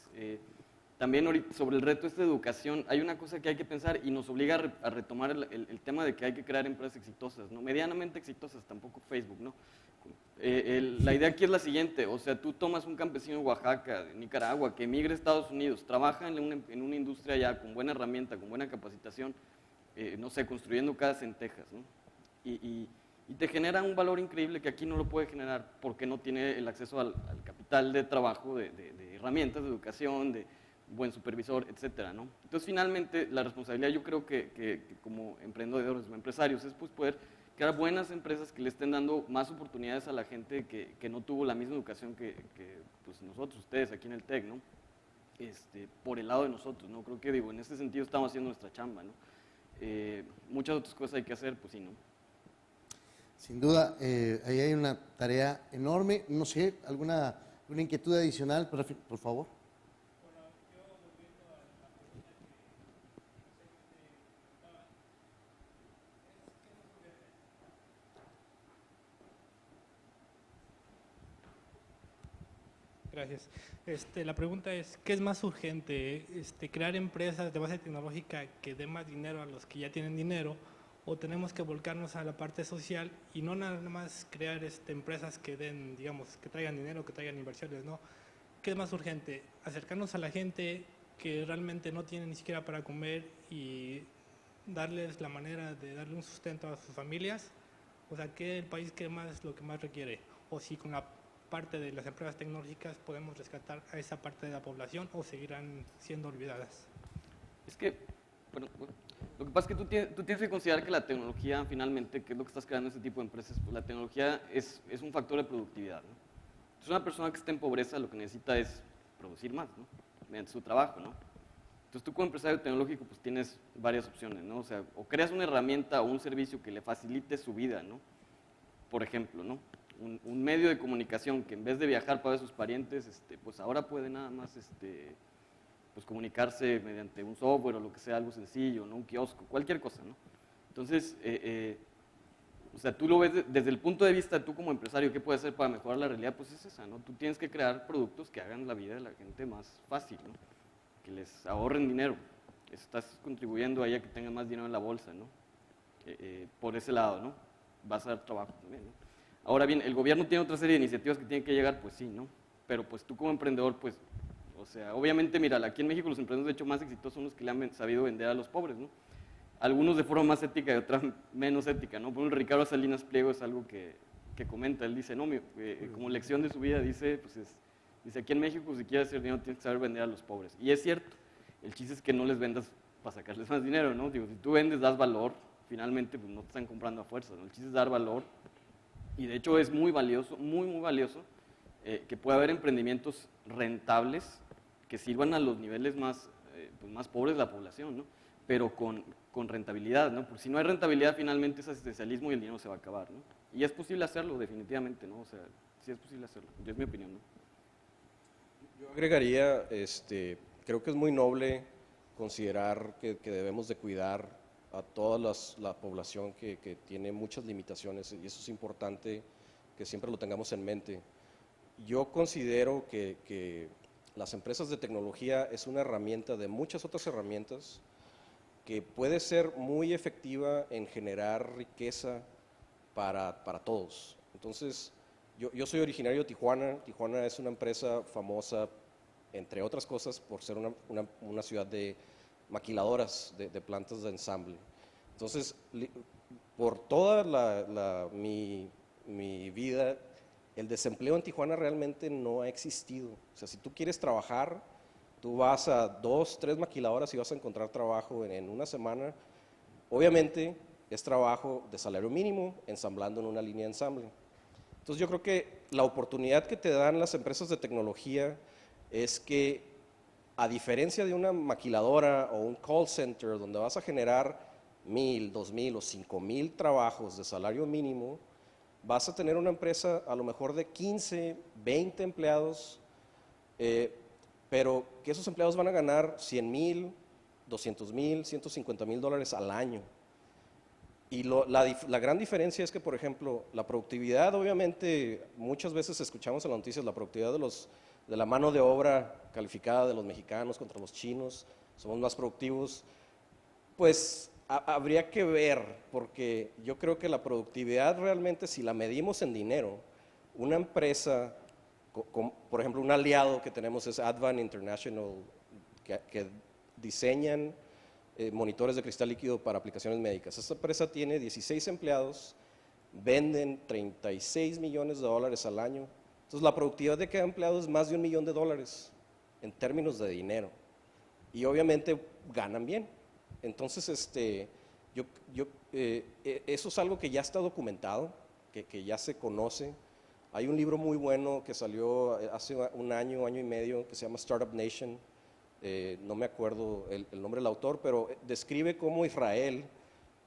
También sobre el reto de educación, hay una cosa que hay que pensar y nos obliga a retomar el tema de que hay que crear empresas exitosas, ¿no? Medianamente exitosas, tampoco Facebook, ¿no? La idea aquí es la siguiente, o sea, tú tomas un campesino de Oaxaca, de Nicaragua, que emigra a Estados Unidos, trabaja en una industria ya con buena herramienta, con buena capacitación, no sé, construyendo casas en Texas, ¿no? Y te genera un valor increíble que aquí no lo puede generar porque no tiene el acceso al capital de trabajo, de herramientas, de educación, de buen supervisor, etcétera, ¿no? Entonces, finalmente, la responsabilidad yo creo que como emprendedores o empresarios es pues poder crear buenas empresas que le estén dando más oportunidades a la gente que no tuvo la misma educación que pues nosotros, ustedes aquí en el TEC, ¿no? Por el lado de nosotros, ¿no? Creo que, digo, en este sentido estamos haciendo nuestra chamba, ¿no? Muchas otras cosas hay que hacer, pues sí, ¿no? Sin duda, ahí hay una tarea enorme. No sé, ¿alguna inquietud adicional, por favor? Gracias. La pregunta es, ¿qué es más urgente? ¿Crear empresas de base tecnológica que den más dinero a los que ya tienen dinero? ¿O tenemos que volcarnos a la parte social y no nada más crear empresas que den, digamos, que traigan dinero, que traigan inversiones, ¿no? ¿Qué es más urgente? ¿Acercarnos a la gente que realmente no tiene ni siquiera para comer y darles la manera de darle un sustento a sus familias? O sea, ¿qué el país que más es lo que más requiere? O si con la parte de las empresas tecnológicas podemos rescatar a esa parte de la población o seguirán siendo olvidadas. Es que, bueno, lo que pasa es que tú tienes que considerar que la tecnología, finalmente, que es lo que estás creando este tipo de empresas, pues la tecnología es un factor de productividad, ¿no? Entonces, una persona que está en pobreza lo que necesita es producir más, ¿no? Mediante su trabajo, ¿no? Entonces, tú como empresario tecnológico, pues tienes varias opciones, ¿no? O sea, o creas una herramienta o un servicio que le facilite su vida, ¿no? Por ejemplo, ¿no? Un medio de comunicación que en vez de viajar para ver a sus parientes, pues ahora puede nada más pues comunicarse mediante un software o lo que sea, algo sencillo, ¿no? Un kiosco, cualquier cosa, ¿no? Entonces, o sea, tú lo ves desde el punto de vista, tú como empresario, ¿qué puedes hacer para mejorar la realidad? Pues es esa, ¿no? Tú tienes que crear productos que hagan la vida de la gente más fácil, ¿no? Que les ahorren dinero. Estás contribuyendo ahí a que tengan más dinero en la bolsa, ¿no? Por ese lado, ¿no? Vas a dar trabajo también, ¿no? Ahora bien, el gobierno tiene otra serie de iniciativas que tienen que llegar, pues sí, ¿no? Pero pues tú como emprendedor, pues, o sea, obviamente, mira, aquí en México los emprendedores de hecho más exitosos son los que le han sabido vender a los pobres, ¿no? Algunos de forma más ética y otras menos ética, ¿no? Por ejemplo, Ricardo Salinas Pliego es algo que comenta, él dice, no, como lección de su vida, dice, pues dice, aquí en México si quieres hacer dinero tienes que saber vender a los pobres. Y es cierto, el chiste es que no les vendas para sacarles más dinero, ¿no? Digo, si tú vendes, das valor, finalmente pues no te están comprando a fuerza, ¿no? El chiste es dar valor. Y de hecho es muy valioso, muy valioso, que pueda haber emprendimientos rentables que sirvan a los niveles más, pues más pobres de la población, ¿no? Pero con rentabilidad, ¿no? Porque si no hay rentabilidad, finalmente ese asistencialismo y el dinero se va a acabar, ¿no? Y es posible hacerlo, definitivamente, ¿no? O sea, sí es posible hacerlo, yo es mi opinión, ¿no? Yo agregaría, creo que es muy noble considerar que debemos de cuidar a toda la población que tiene muchas limitaciones y eso es importante que siempre lo tengamos en mente. Yo considero que las empresas de tecnología es una herramienta de muchas otras herramientas que puede ser muy efectiva en generar riqueza para todos. Entonces, yo soy originario de Tijuana. Tijuana es una empresa famosa entre otras cosas por ser una ciudad de maquiladoras, de plantas de ensamble. Entonces, por toda mi vida, el desempleo en Tijuana realmente no ha existido. O sea, si tú quieres trabajar, tú vas a 2, 3 maquiladoras y vas a encontrar trabajo en una semana. Obviamente, es trabajo de salario mínimo, ensamblando en una línea de ensamble. Entonces, yo creo que la oportunidad que te dan las empresas de tecnología es que, a diferencia de una maquiladora o un call center donde vas a generar 1,000, 2,000 o 5,000 trabajos de salario mínimo, vas a tener una empresa a lo mejor de 15, 20 empleados, pero que esos empleados van a ganar 100,000, 200,000, 150,000 dólares al año. Y la gran diferencia es que, por ejemplo, la productividad, obviamente, muchas veces escuchamos en las noticias la productividad de la mano de obra calificada de los mexicanos contra los chinos, somos más productivos. Pues habría que ver, porque yo creo que la productividad realmente, si la medimos en dinero, una empresa, por ejemplo, un aliado que tenemos es Advan International, que diseñan monitores de cristal líquido para aplicaciones médicas. Esta empresa tiene 16 empleados, venden 36 millones de dólares al año. Entonces, la productividad de cada empleado es más de $1 millón en términos de dinero. Y obviamente ganan bien. Entonces, eso es algo que ya está documentado, que ya se conoce. Hay un libro muy bueno que salió hace un año, año y medio, que se llama Startup Nation. No me acuerdo el nombre del autor, pero describe cómo Israel,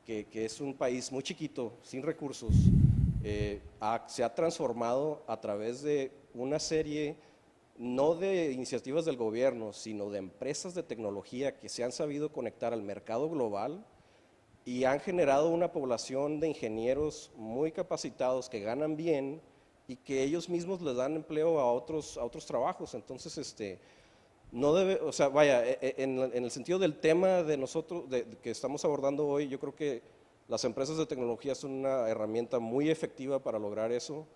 que es un país muy chiquito, sin recursos, se ha transformado a través de una serie, no de iniciativas del gobierno, sino de empresas de tecnología que se han sabido conectar al mercado global y han generado una población de ingenieros muy capacitados que ganan bien y que ellos mismos les dan empleo a otros trabajos. Entonces, no debe, o sea, vaya, en el sentido del tema de nosotros, que estamos abordando hoy, yo creo que las empresas de tecnología son una herramienta muy efectiva para lograr eso,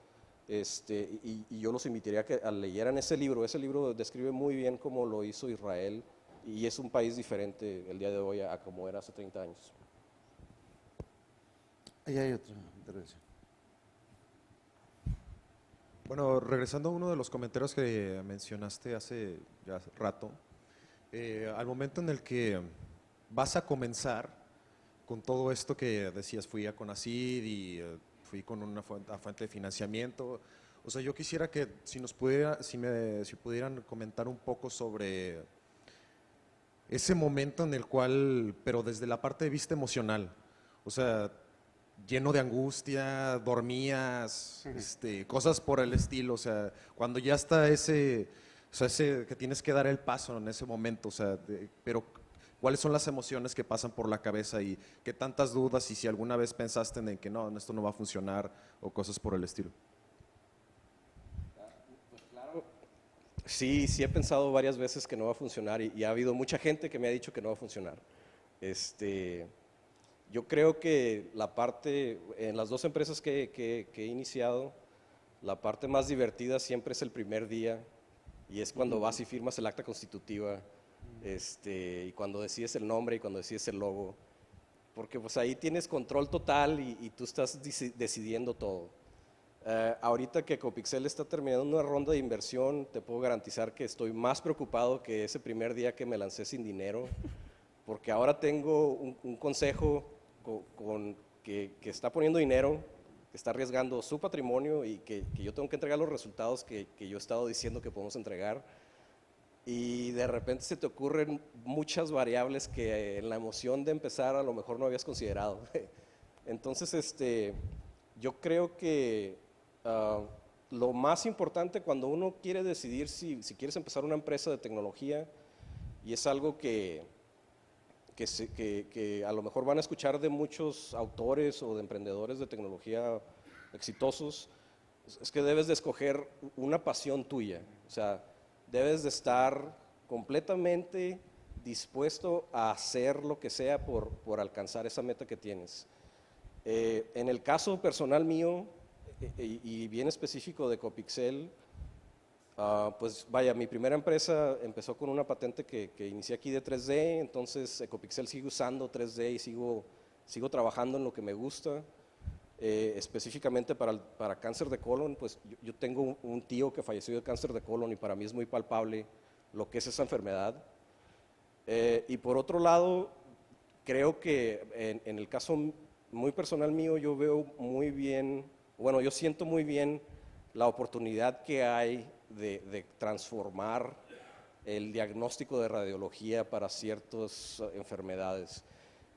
y yo los invitaría a que leyeran ese libro. Ese libro describe muy bien cómo lo hizo Israel, y es un país diferente el día de hoy a como era hace 30 años. Ahí hay otra intervención. Bueno, regresando a uno de los comentarios que mencionaste hace ya rato, al momento en el que vas a comenzar con todo esto que decías, fui a CONACYT y fui con una fuente de financiamiento, o sea, yo quisiera que si pudieran comentar un poco sobre ese momento en el cual, pero desde la parte de vista emocional, o sea, lleno de angustia, dormías, cosas por el estilo, o sea, cuando ya está ese que tienes que dar el paso en ese momento, o sea, pero ¿cuáles son las emociones que pasan por la cabeza y qué tantas dudas y si alguna vez pensaste en que no, esto no va a funcionar o cosas por el estilo? Pues claro, sí he pensado varias veces que no va a funcionar y ha habido mucha gente que me ha dicho que no va a funcionar. Yo creo que en las dos empresas que he iniciado, la parte más divertida siempre es el primer día y es cuando vas y firmas el acta constitutiva, y cuando decides el nombre y cuando decides el logo, porque pues ahí tienes control total y tú estás decidiendo todo. Ahorita que Ecopixel está terminando una ronda de inversión, te puedo garantizar que estoy más preocupado que ese primer día que me lancé sin dinero, porque ahora tengo un consejo que está poniendo dinero, que está arriesgando su patrimonio y que yo tengo que entregar los resultados que yo he estado diciendo que podemos entregar, y de repente se te ocurren muchas variables que en la emoción de empezar a lo mejor no habías considerado. Entonces, yo creo que lo más importante cuando uno quiere decidir si quieres empezar una empresa de tecnología, y es algo que a lo mejor van a escuchar de muchos autores o de emprendedores de tecnología exitosos, es que debes de escoger una pasión tuya. O sea, debes de estar completamente dispuesto a hacer lo que sea por alcanzar esa meta que tienes. En el caso personal mío, y bien específico de Ecopixel, Pues vaya, mi primera empresa empezó con una patente que inicié aquí de 3D, entonces Ecopixel sigue usando 3D y sigo trabajando en lo que me gusta. Específicamente para cáncer de colon, pues yo tengo un tío que falleció de cáncer de colon y para mí es muy palpable lo que es esa enfermedad. Y por otro lado, creo que en el caso muy personal mío, yo veo muy bien, bueno, yo siento muy bien la oportunidad que hay de transformar el diagnóstico de radiología para ciertas enfermedades.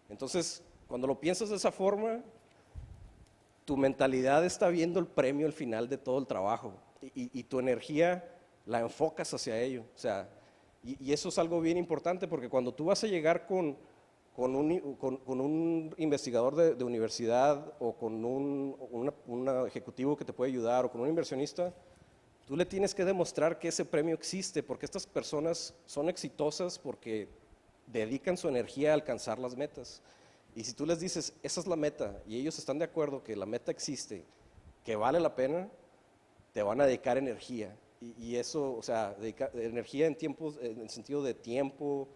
Entonces, cuando lo piensas de esa forma, tu mentalidad está viendo el premio al final de todo el trabajo y tu energía la enfocas hacia ello. O sea, y eso es algo bien importante porque cuando tú vas a llegar con un investigador de universidad o con un ejecutivo que te puede ayudar o con un inversionista, tú le tienes que demostrar que ese premio existe porque estas personas son exitosas porque dedican su energía a alcanzar las metas. Y si tú les dices, esa es la meta, y ellos están de acuerdo que la meta existe, que vale la pena, te van a dedicar energía. Y eso, o sea, energía en el sentido de tiempo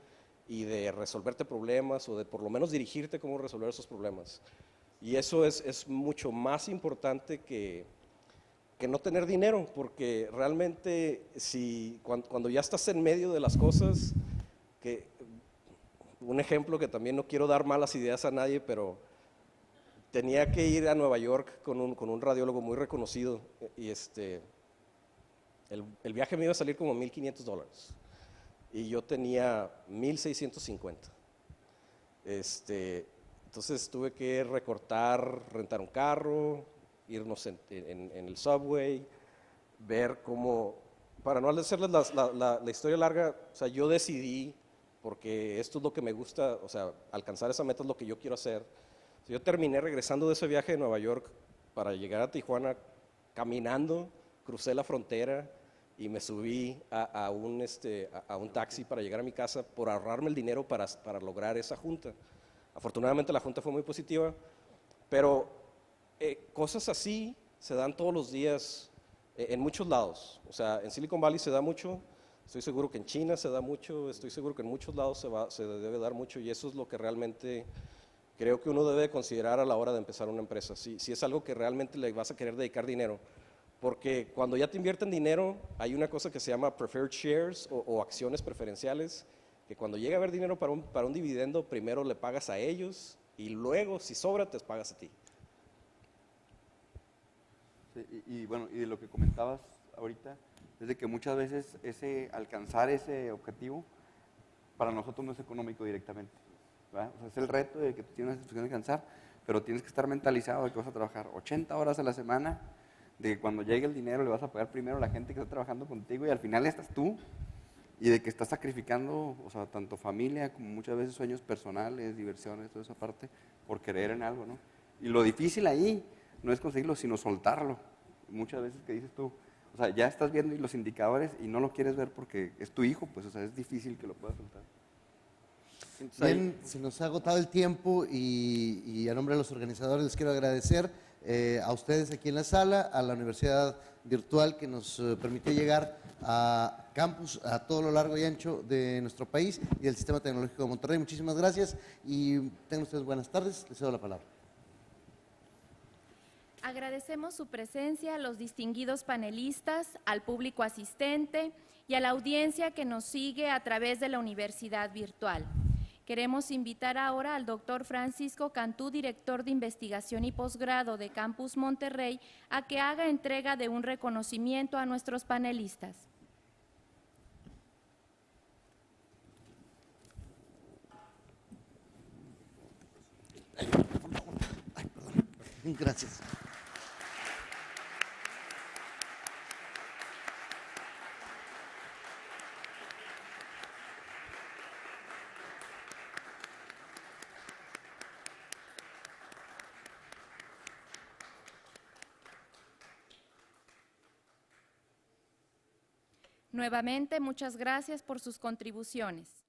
y de resolverte problemas o de por lo menos dirigirte cómo resolver esos problemas. Y eso es mucho más importante que no tener dinero, porque realmente cuando ya estás en medio de las cosas, un ejemplo que también no quiero dar malas ideas a nadie, pero tenía que ir a Nueva York con un radiólogo muy reconocido y el viaje me iba a salir como $1,500 y yo tenía $1,650. Entonces tuve que rentar un carro, irnos en el subway, ver cómo, para no hacerles la historia larga, o sea, yo decidí, porque esto es lo que me gusta, o sea, alcanzar esa meta es lo que yo quiero hacer. Yo terminé regresando de ese viaje de Nueva York para llegar a Tijuana caminando, crucé la frontera y me subí a un taxi para llegar a mi casa por ahorrarme el dinero para lograr esa junta. Afortunadamente la junta fue muy positiva, pero cosas así se dan todos los días en muchos lados. O sea, en Silicon Valley se da mucho, estoy seguro que en China se da mucho, estoy seguro que en muchos lados se debe dar mucho y eso es lo que realmente creo que uno debe considerar a la hora de empezar una empresa. Si es algo que realmente le vas a querer dedicar dinero, porque cuando ya te invierten dinero hay una cosa que se llama preferred shares o acciones preferenciales, que cuando llega a haber dinero para un dividendo, primero le pagas a ellos y luego, si sobra, te pagas a ti. Sí, y bueno, y de lo que comentabas ahorita, es de que muchas veces alcanzar ese objetivo para nosotros no es económico directamente, ¿verdad? O sea, es el reto de que tú tienes una situación de alcanzar, pero tienes que estar mentalizado de que vas a trabajar 80 horas a la semana, de que cuando llegue el dinero le vas a pagar primero a la gente que está trabajando contigo y al final estás tú, y de que estás sacrificando, o sea, tanto familia como muchas veces sueños personales, diversiones, toda esa parte, por creer en algo, ¿no? Y lo difícil ahí no es conseguirlo, sino soltarlo. Muchas veces que dices tú, o sea, ya estás viendo los indicadores y no lo quieres ver porque es tu hijo, pues, o sea, es difícil que lo puedas soltar. Entonces, Bien, se nos ha agotado el tiempo y a nombre de los organizadores les quiero agradecer a ustedes aquí en la sala, a la Universidad Virtual que nos permitió llegar a campus a todo lo largo y ancho de nuestro país y del Sistema Tecnológico de Monterrey. Muchísimas gracias y tengan ustedes buenas tardes. Les cedo la palabra. Agradecemos su presencia a los distinguidos panelistas, al público asistente y a la audiencia que nos sigue a través de la Universidad Virtual. Queremos invitar ahora al doctor Francisco Cantú, director de investigación y posgrado de Campus Monterrey, a que haga entrega de un reconocimiento a nuestros panelistas. Ay, perdón. Gracias. Nuevamente, muchas gracias por sus contribuciones.